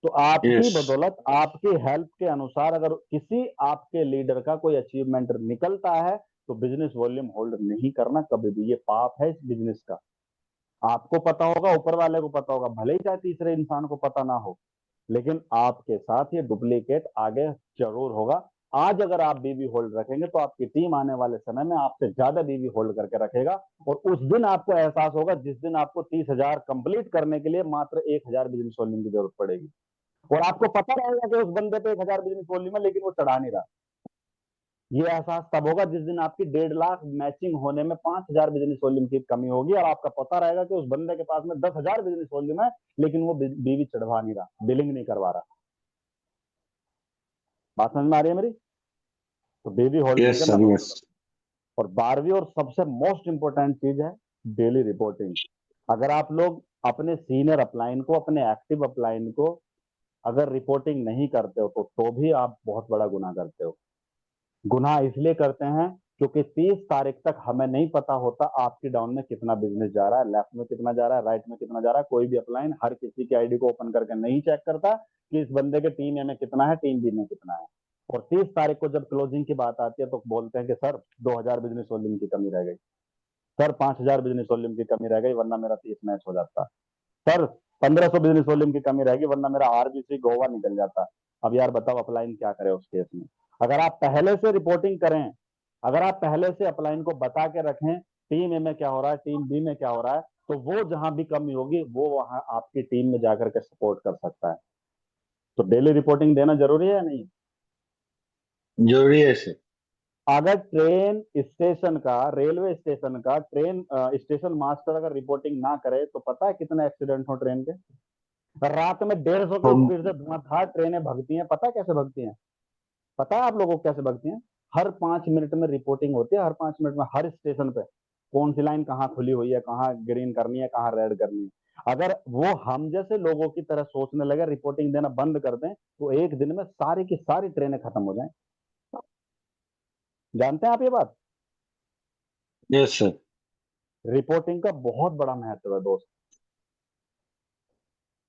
Speaker 1: तो आपकी
Speaker 4: यस।
Speaker 1: बदौलत, आपकी हेल्प के अनुसार अगर किसी आपके लीडर का कोई अचीवमेंट निकलता है, तो बिजनेस वॉल्यूम होल्ड नहीं करना कभी भी, ये पाप है इस बिजनेस का। आपको पता होगा, ऊपर वाले को पता होगा, भले ही चाहे तीसरे इंसान को पता ना हो, लेकिन आपके साथ ये डुप्लीकेट आगे जरूर होगा। आज अगर आप बीवी होल्ड रखेंगे तो आपकी टीम आने वाले समय में आपसे ज्यादा बीवी होल्ड करके रखेगा, और उस दिन आपको एहसास होगा जिस दिन आपको 30,000 कंप्लीट करने के लिए मात्र 1,000 बिजनेस वॉल्यूम की जरूरत पड़ेगी, और आपको पता रहेगा कि उस बंदे पे 1,000 बिजनेस वॉल्यूम है लेकिन वो चढ़ा नहीं रहा। ये एहसास तब होगा जिस दिन आपकी 1.5 लाख मैचिंग होने में 5,000 बिजनेस वॉल्यूम की कमी होगी, और आपका पता रहेगा कि उस बंदे के पास में 10,000 बिजनेस वॉल्यूम है लेकिन वो बीवी चढ़वा नहीं रहा, बिलिंग नहीं करवा रहा। बात समझ में आ रही है मेरी? तो बीवी होल्डिंग
Speaker 4: यस
Speaker 1: के मैं
Speaker 4: सर।
Speaker 1: रूल।
Speaker 4: यस।
Speaker 1: और 12वीं और सबसे मोस्ट इंपॉर्टेंट चीज है डेली रिपोर्टिंग। अगर आप लोग अपने सीनियर अपलाइन को, अपने एक्टिव अपलाइन को अगर रिपोर्टिंग नहीं करते हो तो भी आप बहुत बड़ा गुनाह करते हो। गुनाह इसलिए करते हैं क्योंकि 30 तारीख तक हमें नहीं पता होता आपकी डाउन में कितना बिजनेस जा रहा है, लेफ्ट में कितना जा रहा है, राइट में कितना जा रहा है। कोई भी अपलाइन हर किसी की आईडी को ओपन करके नहीं चेक करता कि इस बंदे के टीम ए में कितना है, टीम बी में कितना है। और 30 तारीख को जब क्लोजिंग की बात आती है तो बोलते हैं कि सर 2,000 बिजनेस वॉल्यूम की कमी रह गई, सर 5,000 बिजनेस वॉल्यूम की कमी रह गई वरना मेरा 30 मैच हो जाता, सर 1,500 बिजनेस वॉल्यूम की कमी रहेगी वरना मेरा आरबीसी गोवा निकल जाता। अब यार बताओ अपलाइन क्या करे उस केस में? अगर आप पहले से रिपोर्टिंग करें, अगर आप पहले से अपलाइन को बता के रखें टीम ए में क्या हो रहा है, टीम बी में क्या हो रहा है, तो वो जहां भी कमी होगी वो वहां आपकी टीम में जाकर के सपोर्ट कर सकता है। तो डेली रिपोर्टिंग देना जरूरी है या नहीं?
Speaker 4: जरूरी है सर।
Speaker 1: अगर ट्रेन स्टेशन का, रेलवे स्टेशन का ट्रेन स्टेशन मास्टर अगर रिपोर्टिंग ना करे तो पता है कितने एक्सीडेंट हो ट्रेन के? रात में 150 की
Speaker 4: हम
Speaker 1: स्पीड से धुआंधार ट्रेनें भगती हैं, पता है कैसे भगती हैं? पता है आप लोगों को कैसे भगती हैं? हर 5 मिनट में रिपोर्टिंग होती है, हर 5 मिनट में हर स्टेशन पे कौन सी लाइन कहाँ खुली हुई है, कहाँ ग्रीन करनी है, कहाँ रेड करनी है। अगर वो हम जैसे लोगों की तरह सोचने लगे, रिपोर्टिंग देना बंद कर दें, तो एक दिन में सारी की सारी ट्रेनें खत्म हो जाएं। जानते हैं आप ये बात?
Speaker 4: Yes sir.
Speaker 1: रिपोर्टिंग का बहुत बड़ा महत्व है दोस्त।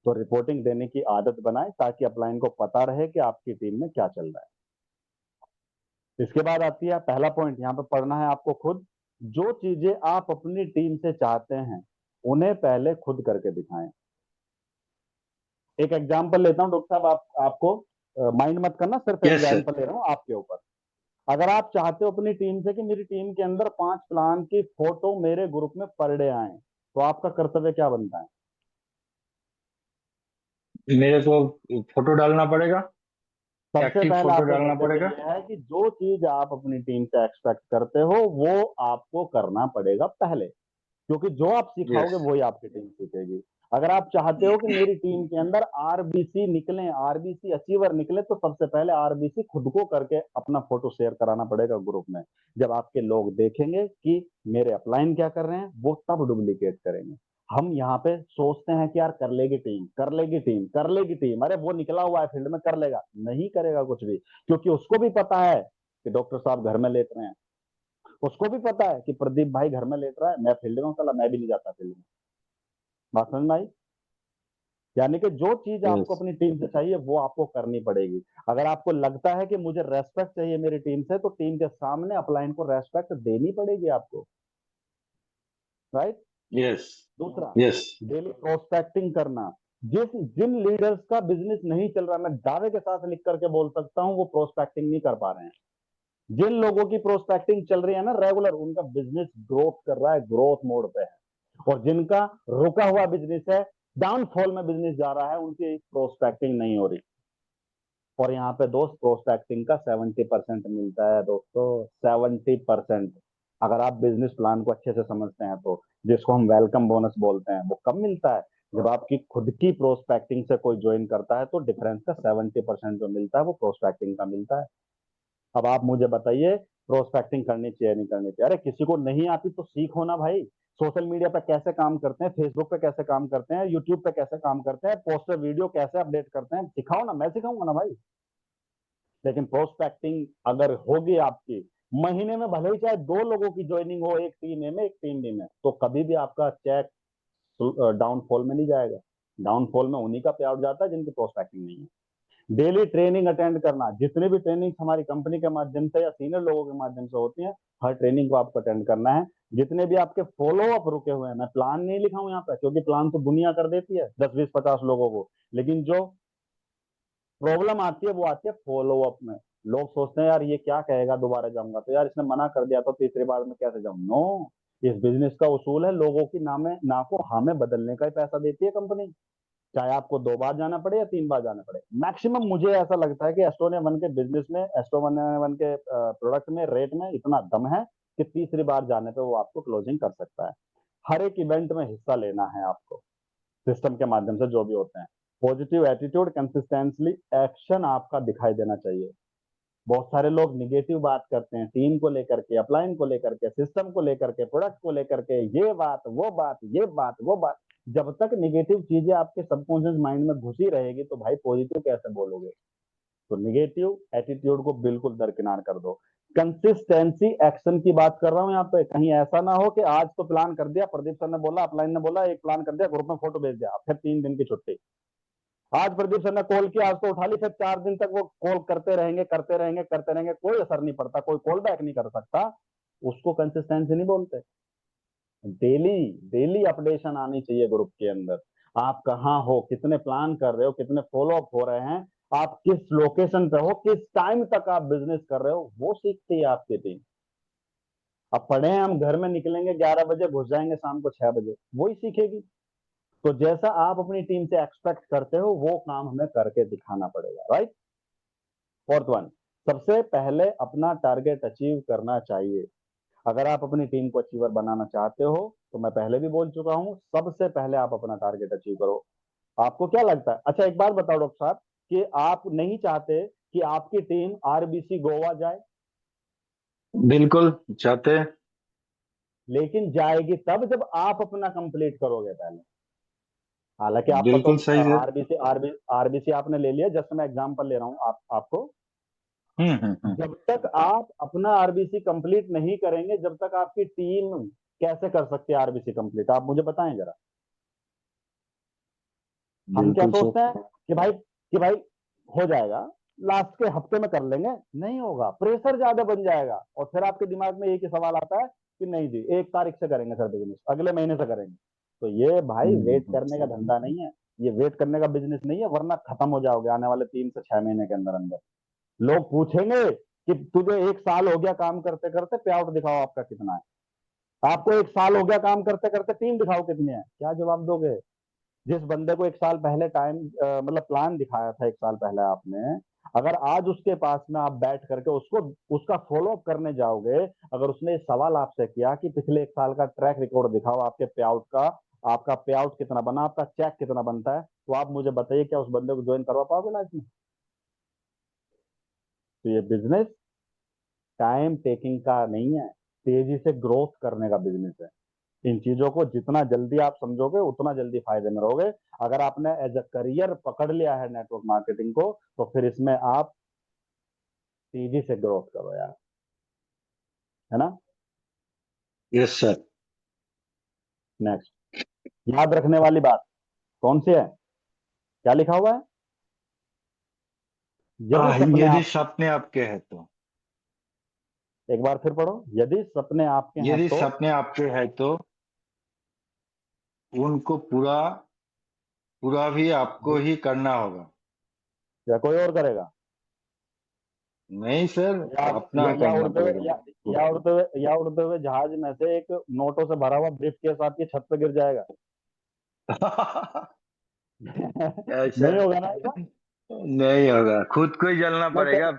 Speaker 1: तो रिपोर्टिंग देने की आदत बनाएं ताकि अपलाइन को पता रहे कि आपकी टीम में क्या चल रहा है। इसके बाद आती है पहला पॉइंट, यहाँ पे पढ़ना है आपको खुद। जो चीजें आप अपनी टीम से चाहते हैं उन्हें पहले खुद करके दिखाएं। एक एग्जांपल लेता हूं डॉक्टर साहब, आपको माइंड मत करना, सिर्फ
Speaker 4: यस सर।
Speaker 1: एग्जांपल ले रहा हूं आपके ऊपर। अगर आप चाहते हो अपनी टीम से कि मेरी टीम के अंदर 5 प्लान की फोटो मेरे ग्रुप में पर डे आए, तो आपका कर्तव्य क्या बनता है?
Speaker 4: मेरे को फोटो डालना पड़ेगा।
Speaker 1: सबसे
Speaker 4: एक्टिव
Speaker 1: पहला
Speaker 4: फोटो
Speaker 1: आपका
Speaker 4: डालना
Speaker 1: कर्तव्य
Speaker 4: पड़ेगा।
Speaker 1: यह है कि जो चीज आप अपनी टीम से एक्सपेक्ट करते हो वो आपको करना पड़ेगा पहले, क्योंकि जो आप
Speaker 4: यस।
Speaker 1: सिखाओगे वही आपकी टीम सीखेगी। अगर आप चाहते हो कि मेरी टीम के अंदर आरबीसी निकले, आरबीसी अचीवर निकले, तो सबसे पहले आरबीसी खुद को करके अपना फोटो शेयर कराना पड़ेगा ग्रुप में। जब आपके लोग देखेंगे कि मेरे अपलाइन क्या कर रहे हैं, वो तब डुप्लीकेट करेंगे। हम यहाँ पे सोचते हैं कि यार कर लेगी टीम, कर लेगी टीम, कर लेगी टीम, अरे वो निकला हुआ है फील्ड में, कर लेगा, नहीं करेगा कुछ भी। क्योंकि उसको भी पता है कि डॉक्टर साहब घर में लेट रहे हैं, उसको भी पता है कि प्रदीप भाई घर में लेट रहा है, मैं फील्ड में हूँ, मैं भी नहीं जाता फील्ड में। बात समझ में आई? यानी कि जो चीज आपको
Speaker 4: यस।
Speaker 1: अपनी टीम से चाहिए वो आपको करनी पड़ेगी। अगर आपको लगता है कि मुझे रेस्पेक्ट चाहिए मेरी टीम से, तो टीम के सामने अपलाइन को रेस्पेक्ट देनी पड़ेगी आपको, राइट?
Speaker 4: यस।
Speaker 1: दूसरा,
Speaker 4: यस।
Speaker 1: डेली प्रोस्पेक्टिंग करना। जिन लीडर्स का बिजनेस नहीं चल रहा, मैं दावे के साथ लिख करके बोल सकता हूं, वो प्रोस्पेक्टिंग नहीं कर पा रहे हैं। जिन लोगों की प्रोस्पेक्टिंग चल रही है ना रेगुलर, उनका बिजनेस ग्रोथ कर रहा है, ग्रोथ मोड पे है। और जिनका रुका हुआ बिजनेस है, डाउनफॉल में बिजनेस जा रहा है, उनकी प्रोस्पेक्टिंग नहीं हो रही। और यहाँ पे दोस्त प्रोस्पेक्टिंग का 70% मिलता है दोस्तों, 70%। अगर आप बिजनेस प्लान को अच्छे से समझते हैं तो, जिसको हम वेलकम बोनस बोलते हैं, वो कब मिलता है? जब आपकी खुद की प्रोस्पेक्टिंग से कोई ज्वाइन करता है तो डिफरेंस का 70% जो मिलता है वो प्रोस्पेक्टिंग का मिलता है। अब आप मुझे बताइए, प्रोस्पेक्टिंग करनी चाहिए नहीं करनी चाहिए? अरे किसी को नहीं आती तो सीखो ना भाई। सोशल मीडिया पे कैसे काम करते हैं, फेसबुक पे कैसे काम करते हैं, यूट्यूब पे कैसे काम करते हैं, पोस्टर वीडियो कैसे अपडेट करते हैं, सिखाओ ना, मैं सिखाऊंगा ना भाई। लेकिन प्रोस्पेक्टिंग अगर होगी आपकी, महीने में भले ही चाहे 2 लोगों की ज्वाइनिंग हो, एक टीम ए में एक टीम बी में, तो कभी भी आपका चेक डाउनफॉल में नहीं जाएगा। डाउनफॉल में उन्हीं का पे आउट जाता है जिनकी प्रोस्पेक्टिंग नहीं है। डेली ट्रेनिंग अटेंड करना, जितनी भी ट्रेनिंग हमारी कंपनी के माध्यम से या सीनियर लोगों के माध्यम से होती है, हर ट्रेनिंग को आपको अटेंड करना है। जितने भी आपके फॉलो अप रुके हुए हैं, मैं प्लान नहीं लिखा हूं यहाँ पे, क्योंकि प्लान तो दुनिया कर देती है 10 20 50 लोगों को, लेकिन जो प्रॉब्लम आती है वो आती है फॉलो अप में। लोग सोचते हैं यार ये क्या कहेगा, दोबारा जाऊंगा तो, यार इसने मना कर दिया तो तीसरी बार में कैसे जाऊं? नो, इस बिजनेस का उसूल है, लोगों की नामे ना को हमें बदलने का ही पैसा देती है कंपनी। चाहे आपको 2 बार जाना पड़े या 3 बार जाना पड़े। मैक्सिमम मुझे ऐसा लगता है कि एस्टोनिया वन के बिजनेस में, एस्टोनिया वन के प्रोडक्ट में, रेट में इतना दम है कि तीसरी बार जाने पे वो आपको क्लोजिंग कर सकता है। हर एक इवेंट में हिस्सा लेना है आपको, सिस्टम के माध्यम से जो भी होते हैं। पॉजिटिव एटीट्यूड, कंसिस्टेंटली एक्शन आपका दिखाई देना चाहिए। बहुत सारे लोग निगेटिव बात करते हैं टीम को लेकर के, अपलाइन को लेकर के, सिस्टम को लेकर के, प्रोडक्ट को लेकर के, ये बात वो बात, ये बात वो बात। जब तक निगेटिव चीजें आपके सबकॉन्शियस माइंड में घुसी रहेगी तो भाई पॉजिटिव कैसे बोलोगे? तो निगेटिव एटीट्यूड को बिल्कुल दरकिनार कर दो। कंसिस्टेंसी एक्शन की बात कर रहा हूं यहाँ पे। कहीं ऐसा ना हो कि आज तो प्लान कर दिया, प्रदीप सर ने बोला, अपलाइन ने बोला, एक प्लान कर दिया, ग्रुप में फोटो भेज दिया, फिर 3 दिन की छुट्टी। आज प्रदीप सर ने कॉल किया, आज तो उठा ली, फिर 4 दिन तक वो कॉल करते रहेंगे करते रहेंगे करते रहेंगे, कोई असर नहीं पड़ता, कोई कॉल बैक नहीं कर सकता। उसको कंसिस्टेंसी नहीं बोलते। डेली डेली अपडेशन आनी चाहिए ग्रुप के अंदर। आप कहाँ हो, कितने प्लान कर रहे हो, कितने फॉलो अप हो रहे हैं, आप किस लोकेशन पे हो, किस टाइम तक आप बिजनेस कर रहे हो, वो सीखती है आपकी टीम। अब पढ़े हैं हम, घर में निकलेंगे 11 बजे, घुस जाएंगे शाम को 6 बजे, वही सीखेगी। तो जैसा आप अपनी टीम से एक्सपेक्ट करते हो वो काम हमें करके दिखाना पड़ेगा, राइट। फोर्थ वन, सबसे पहले अपना टारगेट अचीव करना चाहिए। अगर आप अपनी टीम को अचीवर बनाना चाहते हो तो मैं पहले भी बोल चुका हूं, सबसे पहले आप अपना टारगेट अचीव करो। आपको क्या लगता है, अच्छा एक बात बताओ डॉक्टर साहब, कि आप नहीं चाहते कि आपकी टीम आरबीसी गोवा जाए,
Speaker 4: बिल्कुल चाहते हैं।
Speaker 1: लेकिन जाएगी तब जब आप अपना कंप्लीट करोगे पहले। हालांकि आपका तो
Speaker 4: बिल्कुल सही है।
Speaker 1: आरबीसी आपने ले लिया, जस्ट मैं एग्जांपल ले रहा हूं आपको।
Speaker 4: हम्म।
Speaker 1: जब तक आप अपना आरबीसी कंप्लीट नहीं करेंगे, जब तक आपकी टीम कैसे कर सकती है आरबीसी कंप्लीट, आप मुझे बताएं जरा। हम क्या
Speaker 4: बिल्कुल
Speaker 1: सोचते
Speaker 4: सर।
Speaker 1: हैं कि भाई हो जाएगा, लास्ट के हफ्ते में कर लेंगे, नहीं होगा, प्रेशर ज्यादा बन जाएगा, और फिर आपके दिमाग में एक ही सवाल आता है कि नहीं जी 1 तारीख से करेंगे सर बिजनेस, अगले महीने से करेंगे। तो ये भाई वेट करने का धंधा नहीं है, ये वेट करने का बिजनेस नहीं है, वरना खत्म हो जाओगे आने वाले 3 से 6 महीने के अंदर अंदर। लोग पूछेंगे कि तुझे 1 साल हो गया काम करते करते, पे आउट दिखाओ आपका कितना है। आपको 1 साल हो गया काम करते करते, टीम दिखाओ कितनी है, क्या जवाब दोगे। जिस बंदे को 1 साल पहले टाइम मतलब प्लान दिखाया था 1 साल पहले आपने, अगर आज उसके पास में आप बैठ करके उसको उसका फॉलो अप करने जाओगे, अगर उसने सवाल आपसे किया कि पिछले 1 साल का ट्रैक रिकॉर्ड दिखाओ आपके पे आउट का, आपका पे आउट कितना बना, आपका चेक कितना बनता है, तो आप मुझे बताइए क्या उस बंदे को ज्वाइन करवा पाओगे लाइफ में। तो ये बिजनेस टाइम टेकिंग का नहीं है, तेजी से ग्रोथ करने का बिजनेस है। इन चीजों को जितना जल्दी आप समझोगे उतना जल्दी फायदे में रहोगे। अगर आपने एज अ करियर पकड़ लिया है नेटवर्क मार्केटिंग को, तो फिर इसमें आप तेजी से ग्रोथ करो यार, है ना।
Speaker 4: Yes sir.
Speaker 1: नेक्स्ट, याद रखने वाली बात कौन सी है, क्या लिखा हुआ है, यदि सपने
Speaker 4: यदि
Speaker 1: आप,
Speaker 4: सपने आपके हैं तो।
Speaker 1: एक बार फिर पढ़ो, यदि सपने आपके हैं
Speaker 4: यदि
Speaker 1: तो,
Speaker 4: सपने आपके हैं तो उनको पूरा पूरा भी आपको ही करना होगा।
Speaker 1: या कोई और करेगा,
Speaker 4: नहीं सर,
Speaker 1: या
Speaker 4: अपना
Speaker 1: या
Speaker 4: करना
Speaker 1: उड़ते हुए
Speaker 4: पड़ेगा।
Speaker 1: या उड़ते हुए जहाज में से एक नोटों से भरा हुआ ब्रीफ केस आपकी छत पे गिर जाएगा।
Speaker 4: ऐसा
Speaker 1: नहीं होगा ना ऐसा।
Speaker 4: नहीं होगा, खुद को ही जलना
Speaker 1: नहीं
Speaker 4: पड़ेगा।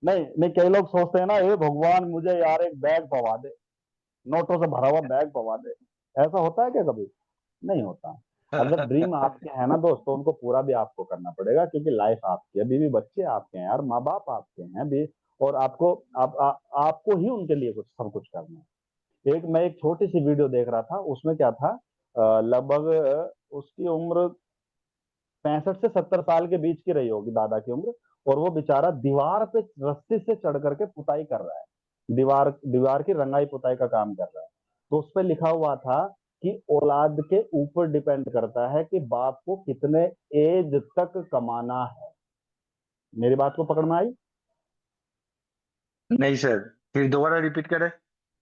Speaker 1: नहीं नहीं, कई लोग सोचते हैं ना, हे भगवान मुझे यार एक बैग पवा दे, नोटों से भरा हुआ बैग पवा दे। ऐसा होता है क्या कभी, नहीं होता। अगर ड्रीम आपके है ना दोस्त, तो उनको पूरा भी आपको करना पड़ेगा, क्योंकि लाइफ आपकी है, अभी भी बच्चे आपके हैं यार, माँ बाप आपके हैं भी, और आपको ही उनके लिए कुछ सब कुछ करना है। मैं एक छोटी सी वीडियो देख रहा था, उसमें क्या था, लगभग उसकी उम्र 65 से 70 साल के बीच की रही होगी, दादा की उम्र, और वो बेचारा दीवार पे रस्सी से चढ़ करके पुताई कर रहा है, दीवार दीवार की रंगाई पुताई का काम कर रहा है। तो उस पर लिखा हुआ था कि औलाद के ऊपर डिपेंड करता है कि बाप को कितने एज तक कमाना है। मेरी बात को पकड़ में आई।
Speaker 4: नहीं सर, फिर दोबारा रिपीट करें।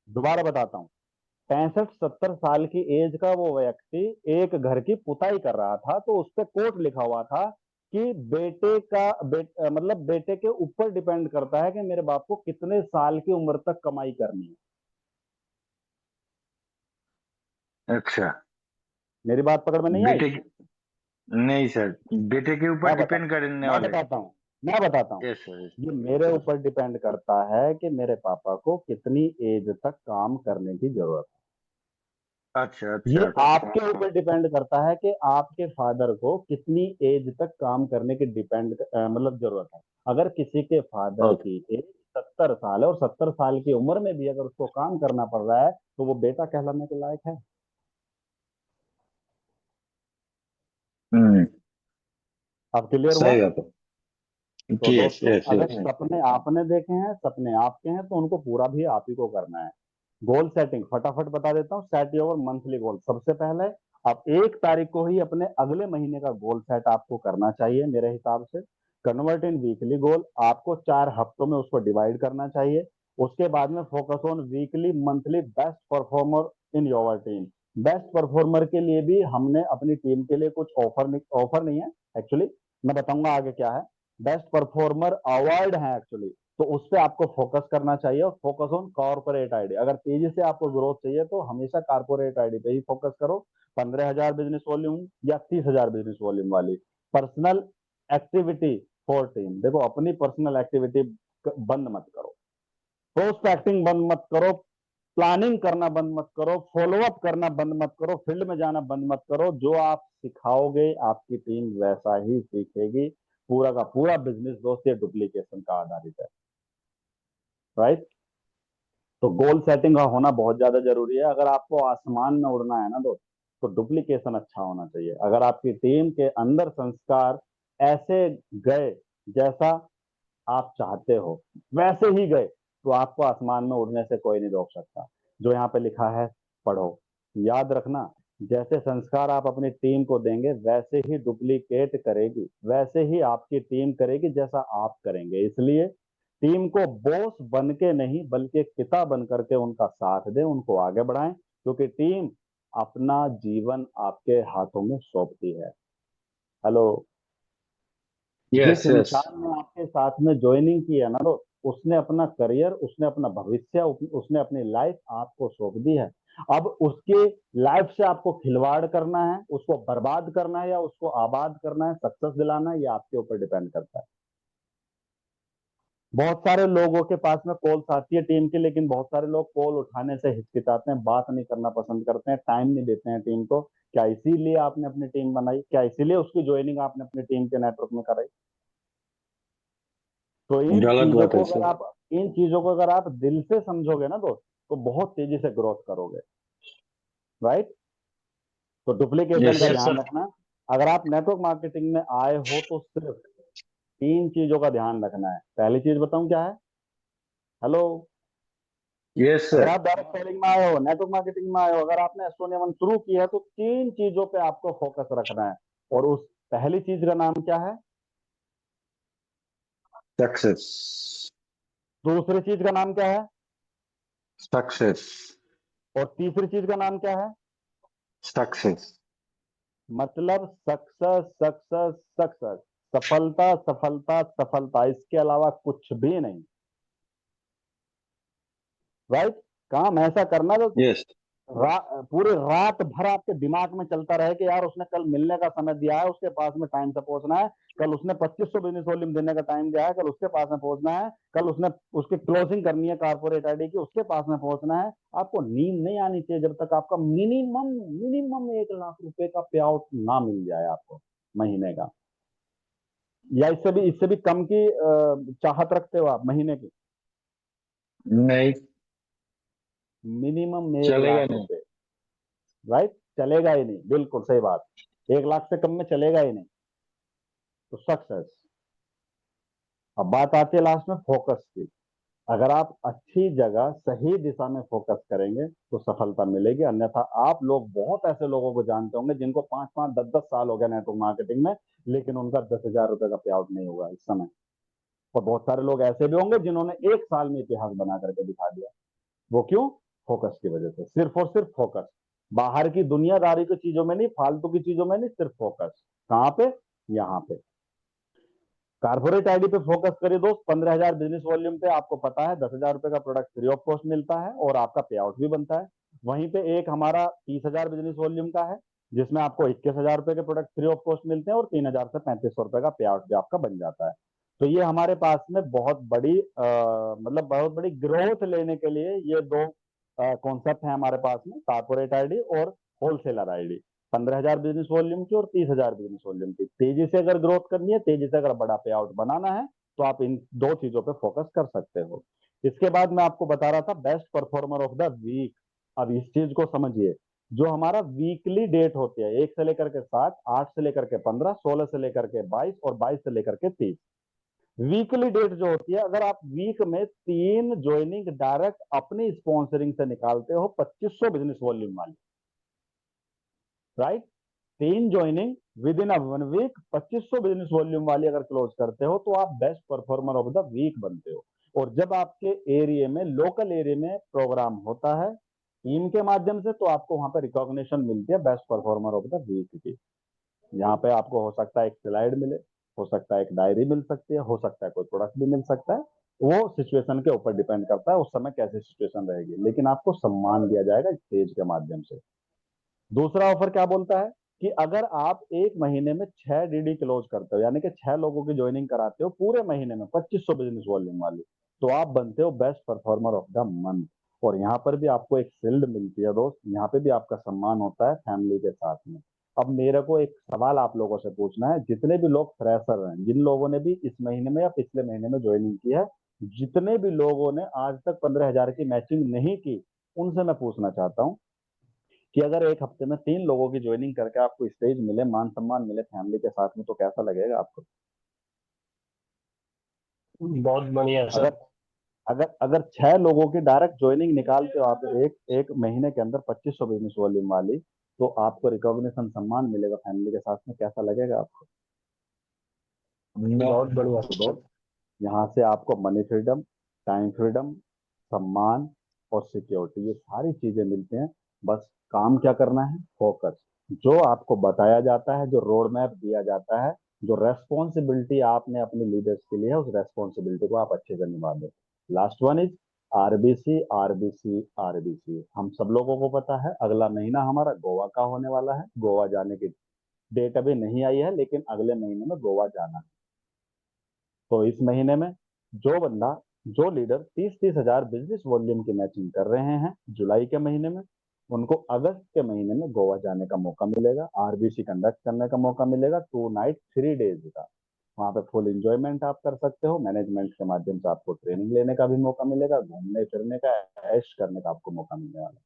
Speaker 1: दोबारा बताता हूँ, 65 70 साल की एज का वो व्यक्ति एक घर की पुताई कर रहा था, तो उस पर कोट लिखा हुआ था कि मतलब बेटे के ऊपर डिपेंड करता है कि मेरे बाप को कितने साल की उम्र तक कमाई करनी है।
Speaker 4: अच्छा।
Speaker 1: मेरी बात पकड़ में नहीं आई।
Speaker 4: बेटे नहीं सर, बेटे के ऊपर
Speaker 1: मैं बता
Speaker 4: डिपेंड करने
Speaker 1: मैं
Speaker 4: वाले।
Speaker 1: बताता हूँ मैं बताता हूँ
Speaker 4: यस सर।
Speaker 1: ये मेरे ऊपर डिपेंड करता है कि मेरे पापा को कितनी एज तक काम करने की जरूरत है।
Speaker 4: अच्छा
Speaker 1: ये
Speaker 4: अच्छा अच्छा।
Speaker 1: आपके ऊपर डिपेंड करता है कि आपके फादर को कितनी एज तक काम करने की मतलब जरूरत है। अगर किसी के फादर
Speaker 4: ओके।
Speaker 1: की एज 70 साल है, और 70 साल की उम्र में भी अगर उसको काम करना पड़ रहा है, तो वो बेटा कहलाने के लायक है।
Speaker 4: हम्म।
Speaker 1: अब क्लियर हुआ।
Speaker 4: सही बात
Speaker 1: तो
Speaker 4: है। यस
Speaker 1: दोस्तों,
Speaker 4: यस
Speaker 1: अगर
Speaker 4: यस।
Speaker 1: सपने आपने देखे हैं, सपने आपके हैं, तो उनको पूरा भी आप ही को करना है। गोल सेटिंग फटाफट बता देता हूँ। सेट योर मंथली गोल। सबसे पहले आप 1 तारीख को ही अपने अगले महीने का गोल सेट आपको करना चाहिए मेरे हिसाब से। कन्वर्ट इन वीकली गोल, आपको 4 हफ्तों में उसको डिवाइड करना चाहिए। उसके बाद में focus on weekly monthly best performer in your team. Best performer के लिए भी हमने अपनी टीम के लिए कुछ ऑफर नहीं है एक्चुअली, मैं बताऊंगा आगे क्या है। बेस्ट परफॉर्मर अवार्ड है एक्चुअली, तो उस पर आपको फोकस करना चाहिए और फोकस ऑन कॉर्पोरेट आईडी। अगर तेजी से आपको ग्रोथ चाहिए तो हमेशा कॉर्पोरेट आईडी पे ही फोकस करो। 15,000 बिजनेस वॉल्यूम या 30,000 बिजनेस वॉल्यूम वाली पर्सनल एक्टिविटी फॉर टीम। देखो, अपनी पर्सनल एक्टिविटी बंद मत करो, प्रोस्पेक्टिंग बंद मत करो, प्लानिंग करना बंद मत करो, फॉलोअप करना बंद मत करो, फील्ड में जाना बंद मत करो। जो आप सिखाओगे आपकी टीम वैसा ही सीखेगी। पूरा का पूरा बिजनेस दोस्त ये डुप्लीकेशन का आधारित है, राइट। तो गोल सेटिंग का होना बहुत ज्यादा जरूरी है। अगर आपको आसमान में उड़ना है ना दोस्त, तो डुप्लीकेशन अच्छा होना चाहिए। अगर आपकी टीम के अंदर संस्कार ऐसे गए जैसा आप चाहते हो, वैसे ही गए, तो आपको आसमान में उड़ने से कोई नहीं रोक सकता। जो यहाँ पे लिखा है पढ़ो, याद रखना, जैसे संस्कार आप अपनी टीम को देंगे वैसे ही डुप्लीकेट करेगी, वैसे ही आपकी टीम करेगी जैसा आप करेंगे। इसलिए टीम को बॉस बन के नहीं बल्कि एक पिता बन करके उनका साथ दें, उनको आगे बढ़ाएं, क्योंकि टीम अपना जीवन आपके हाथों में सौंपती है। हेलो। जिस
Speaker 4: यस यस
Speaker 1: इंसान ने आपके साथ में ज्वाइनिंग की है ना, तो उसने अपना करियर, उसने अपना भविष्य, उसने अपनी लाइफ आपको सौंप दी है। अब उसके लाइफ से आपको खिलवाड़ करना है, उसको बर्बाद करना है या उसको आबाद करना है, सक्सेस दिलाना है, ये आपके ऊपर डिपेंड करता है। बहुत सारे लोगों के पास में कॉल्स आती है टीम की, लेकिन बहुत सारे लोग कॉल उठाने से हिचकिचाते हैं, बात नहीं करना पसंद करते हैं, टाइम नहीं देते हैं टीम को। क्या इसीलिए आपने अपनी टीम बनाई? क्या इसीलिए उसकी ज्वाइनिंग आपने अपनी टीम के नेटवर्क में कराई? तो
Speaker 4: गलत बात है सर।
Speaker 1: इन चीजों को अगर आप दिल से समझोगे ना दोस्त, तो बहुत तेजी से ग्रोथ करोगे, राइट। तो डुप्लीकेशन
Speaker 4: यस
Speaker 1: का
Speaker 3: यस
Speaker 1: ध्यान
Speaker 3: सर।
Speaker 1: रखना। अगर आप नेटवर्क मार्केटिंग में आए हो तो सिर्फ 3 चीजों का ध्यान रखना है। पहली चीज बताऊं क्या है? हेलो।
Speaker 4: यस
Speaker 1: अगर
Speaker 4: सर।
Speaker 1: आप डायरेक्ट सेलिंग में आए हो, नेटवर्क मार्केटिंग में आए हो, अगर आपने एस्ट्रोनिया वन शुरू की है, तो 3 चीजों पे आपको फोकस रखना है। और उस पहली चीज का नाम क्या है?
Speaker 4: सक्सेस।
Speaker 1: दूसरी चीज का नाम क्या है?
Speaker 4: सक्सेस।
Speaker 1: और तीसरी चीज का नाम क्या है?
Speaker 4: सक्सेस।
Speaker 1: मतलब सक्सेस, सक्सेस, सक्सेस, सफलता, सफलता, सफलता, इसके अलावा कुछ भी नहीं, राइट। काम ऐसा करना जो
Speaker 4: यस।
Speaker 1: पूरी रात भर आपके दिमाग में चलता रहे कि यार उसने कल मिलने का समय दिया है, उसके पास में टाइम से पहुंचना है। कल उसने 2500 बिजनेस वॉल्यूम देने का टाइम दिया है, कल उसके पास में पहुंचना है। कल उसने उसकी क्लोजिंग करनी है कारपोरेट आईडी की, उसके पास में पहुंचना है। आपको नींद नहीं आनी चाहिए जब तक आपका मिनिमम मिनिमम 1 लाख रुपए का पे आउट ना मिल जाए आपको महीने का, या इससे भी कम की चाहत रखते हो आप महीने की?
Speaker 4: नहीं
Speaker 1: मिनिमम एक
Speaker 4: चलेगा
Speaker 1: लाख
Speaker 4: नहीं।
Speaker 1: रुपए राइट। चलेगा ही नहीं, बिल्कुल सही बात। 1 लाख से कम में चलेगा ही नहीं। तो सक्सेस। अब बात आती है लास्ट में फोकस की। अगर आप अच्छी जगह सही दिशा में फोकस करेंगे तो सफलता मिलेगी। अन्यथा आप लोग बहुत ऐसे लोगों को जानते होंगे जिनको 5-5, 10-10 साल हो गए नेटवर्क मार्केटिंग में, लेकिन उनका 10,000 रुपए का पे आउट नहीं हुआ इस समय। और बहुत सारे लोग ऐसे भी होंगे जिन्होंने 1 साल में इतिहास बना करके दिखा दिया। वो क्यों? फोकस की वजह से, सिर्फ और सिर्फ फोकस। बाहर की दुनियादारी की चीजों में नहीं, फालतू की चीजों में नहीं, सिर्फ फोकस। कहाँ पे? यहाँ पे। कारपोरेट आईडी पे फोकस करिए दोस्त। 15,000 बिजनेस वॉल्यूम पे आपको पता है 10,000 रुपए का प्रोडक्ट फ्री ऑफ कॉस्ट मिलता है और आपका पे आउट भी बनता है। वहीं पे एक हमारा 30,000 बिजनेस वॉल्यूम का है, जिसमें आपको 21,000 रुपए के प्रोडक्ट फ्री ऑफ कॉस्ट मिलते हैं और 3,000 से 3500 रुपए का पे आउट भी आपका बन जाता है। तो ये हमारे पास में बहुत बड़ी मतलब बहुत बड़ी ग्रोथ लेने के लिए ये दो कॉन्सेप्ट है हमारे पास में, कारपोरेट आईडी और होलसेलर आईडी। 15,000 बिजनेस वॉल्यूम की और 30,000 बिजनेस वॉल्यूम की। तेजी से अगर ग्रोथ करनी है, तेजी से अगर बड़ा पे आउट बनाना है, तो आप इन 2 चीजों पे फोकस कर सकते हो। इसके बाद मैं आपको बता रहा था best performer of the week. अब इस चीज को समझिए, जो हमारा वीकली डेट होती है 1 से लेकर के 7, 8 से लेकर के 15, 16 से लेकर के 22 और 22 से लेकर के 30, वीकली डेट जो होती है, अगर आप वीक में 3 ज्वाइनिंग डायरेक्ट अपनी स्पॉन्सरिंग से निकालते हो 2500 बिजनेस वॉल्यूम वाली, right. 3 joining within a 1 week 2500 business volume वाली अगर क्लोज करते हो तो आप best performer of the week बनते हो। और जब आपके एरिया में, लोकल एरिया में प्रोग्राम होता है टीम के माध्यम से, तो आपको वहां पर रिकॉग्निशन मिलती है best performer of the week की। यहाँ पे आपको हो सकता है एक स्लाइड मिले, हो सकता है एक डायरी मिल सकती है, हो सकता है कोई प्रोडक्ट भी मिल सकता है, वो सिचुएशन के ऊपर डिपेंड करता है उस समय कैसी सिचुएशन रहेगी, लेकिन आपको सम्मान दिया जाएगा स्टेज के माध्यम से। दूसरा ऑफर क्या बोलता है कि अगर आप एक महीने में 6 डीडी क्लोज करते हो, यानी कि 6 लोगों की ज्वाइनिंग कराते हो पूरे महीने में 2500 बिजनेस वॉल्यूम वाली, तो आप बनते हो best performer of the month. और यहाँ पर भी आपको एक शील्ड मिलती है दोस्त, यहाँ पे भी आपका सम्मान होता है फैमिली के साथ में। अब मेरे को एक सवाल आप लोगों से पूछना है, जितने भी लोग फ्रेशर हैं, जिन लोगों ने भी इस महीने में या पिछले महीने में ज्वाइनिंग की है, जितने भी लोगों ने आज तक 15,000 की मैचिंग नहीं की, उनसे मैं पूछना चाहता हूँ कि अगर एक हफ्ते में 3 लोगों की ज्वाइनिंग करके आपको स्टेज मिले, मान सम्मान मिले फैमिली के साथ में, तो कैसा लगेगा आपको?
Speaker 3: बहुत बढ़िया सर।
Speaker 1: अगर अगर अगर 6 लोगों की डायरेक्ट ज्वाइनिंग निकालते हो आप एक एक महीने के अंदर 2500 बिजनेस वॉल्यूम वाली, तो आपको रिकॉग्निशन सम्मान मिलेगा फैमिली के साथ में, कैसा लगेगा आपको?
Speaker 3: बहुत बढ़िया
Speaker 1: तो
Speaker 3: सर।
Speaker 1: दोस्त, यहाँ से आपको मनी फ्रीडम, टाइम फ्रीडम, सम्मान और सिक्योरिटी, ये सारी चीजें मिलती हैं। बस काम क्या करना है? फोकस। जो आपको बताया जाता है, जो रोड मैप दिया जाता है, जो रेस्पॉन्सिबिलिटी आपने अपने लीडर्स के लिए है, उस रेस्पॉन्सिबिलिटी को आप अच्छे से निभा दो। Last one is RBC RBC RBC. हम सब लोगों को पता है अगला महीना हमारा गोवा का होने वाला है। गोवा जाने की डेट अभी नहीं आई है, लेकिन अगले महीने में गोवा जाना है। तो इस महीने में जो लीडर 30-30 हजार बिजनेस वॉल्यूम की मैचिंग कर रहे हैं जुलाई के महीने में, उनको अगस्त के महीने में गोवा जाने का मौका मिलेगा, आरबीसी कंडक्ट करने का मौका मिलेगा 2 नाइट 3 डेज का। वहां पे फुल एंजॉयमेंट आप कर सकते हो, मैनेजमेंट के माध्यम से आपको ट्रेनिंग लेने का भी मौका मिलेगा, घूमने फिरने का, ऐश करने का आपको मौका मिलने वाला है।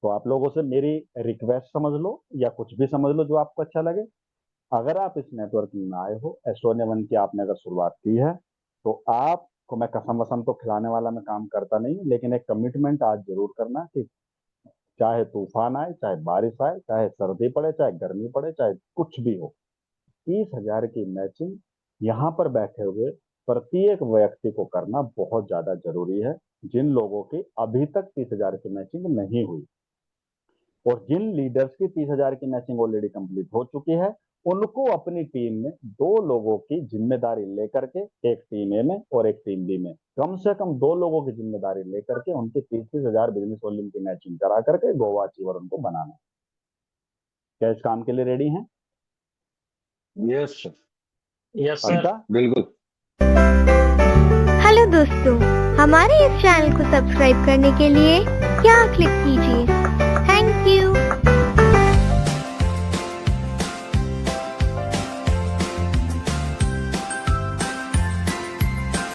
Speaker 1: तो आप लोगों से मेरी रिक्वेस्ट समझ लो या कुछ भी समझ लो जो आपको अच्छा लगे, अगर आप इस नेटवर्किंग में आए हो, एस्टोनिया वन की आपने अगर शुरुआत की है, तो आपको मैं कसम वसम तो खिलाने वाला मैं काम करता नहीं, लेकिन एक कमिटमेंट आज जरूर करना कि चाहे तूफान आए, चाहे बारिश आए, चाहे सर्दी पड़े, चाहे गर्मी पड़े, चाहे कुछ भी हो, 30,000 की मैचिंग यहाँ पर बैठे हुए प्रत्येक व्यक्ति को करना बहुत ज्यादा जरूरी है, जिन लोगों की अभी तक 30,000 की मैचिंग नहीं हुई। और जिन लीडर्स की 30,000 की मैचिंग ऑलरेडी कंप्लीट हो चुकी है, उनको अपनी टीम में 2 लोगों की जिम्मेदारी लेकर के, एक टीम ए में और एक टीम बी में, कम से कम 2 लोगों की जिम्मेदारी लेकर के उनकी 30,000 बिजनेस वॉल्यूम की मैचिंग करा करके गोवा अचीवर उनको बनाना। क्या इस काम के लिए रेडी हैं?
Speaker 4: Yes sir,
Speaker 3: yes sir.
Speaker 1: पक्का?
Speaker 4: बिल्कुल।
Speaker 5: हेलो दोस्तों, हमारे इस चैनल को सब्सक्राइब करने के लिए यहाँ क्लिक कीजिए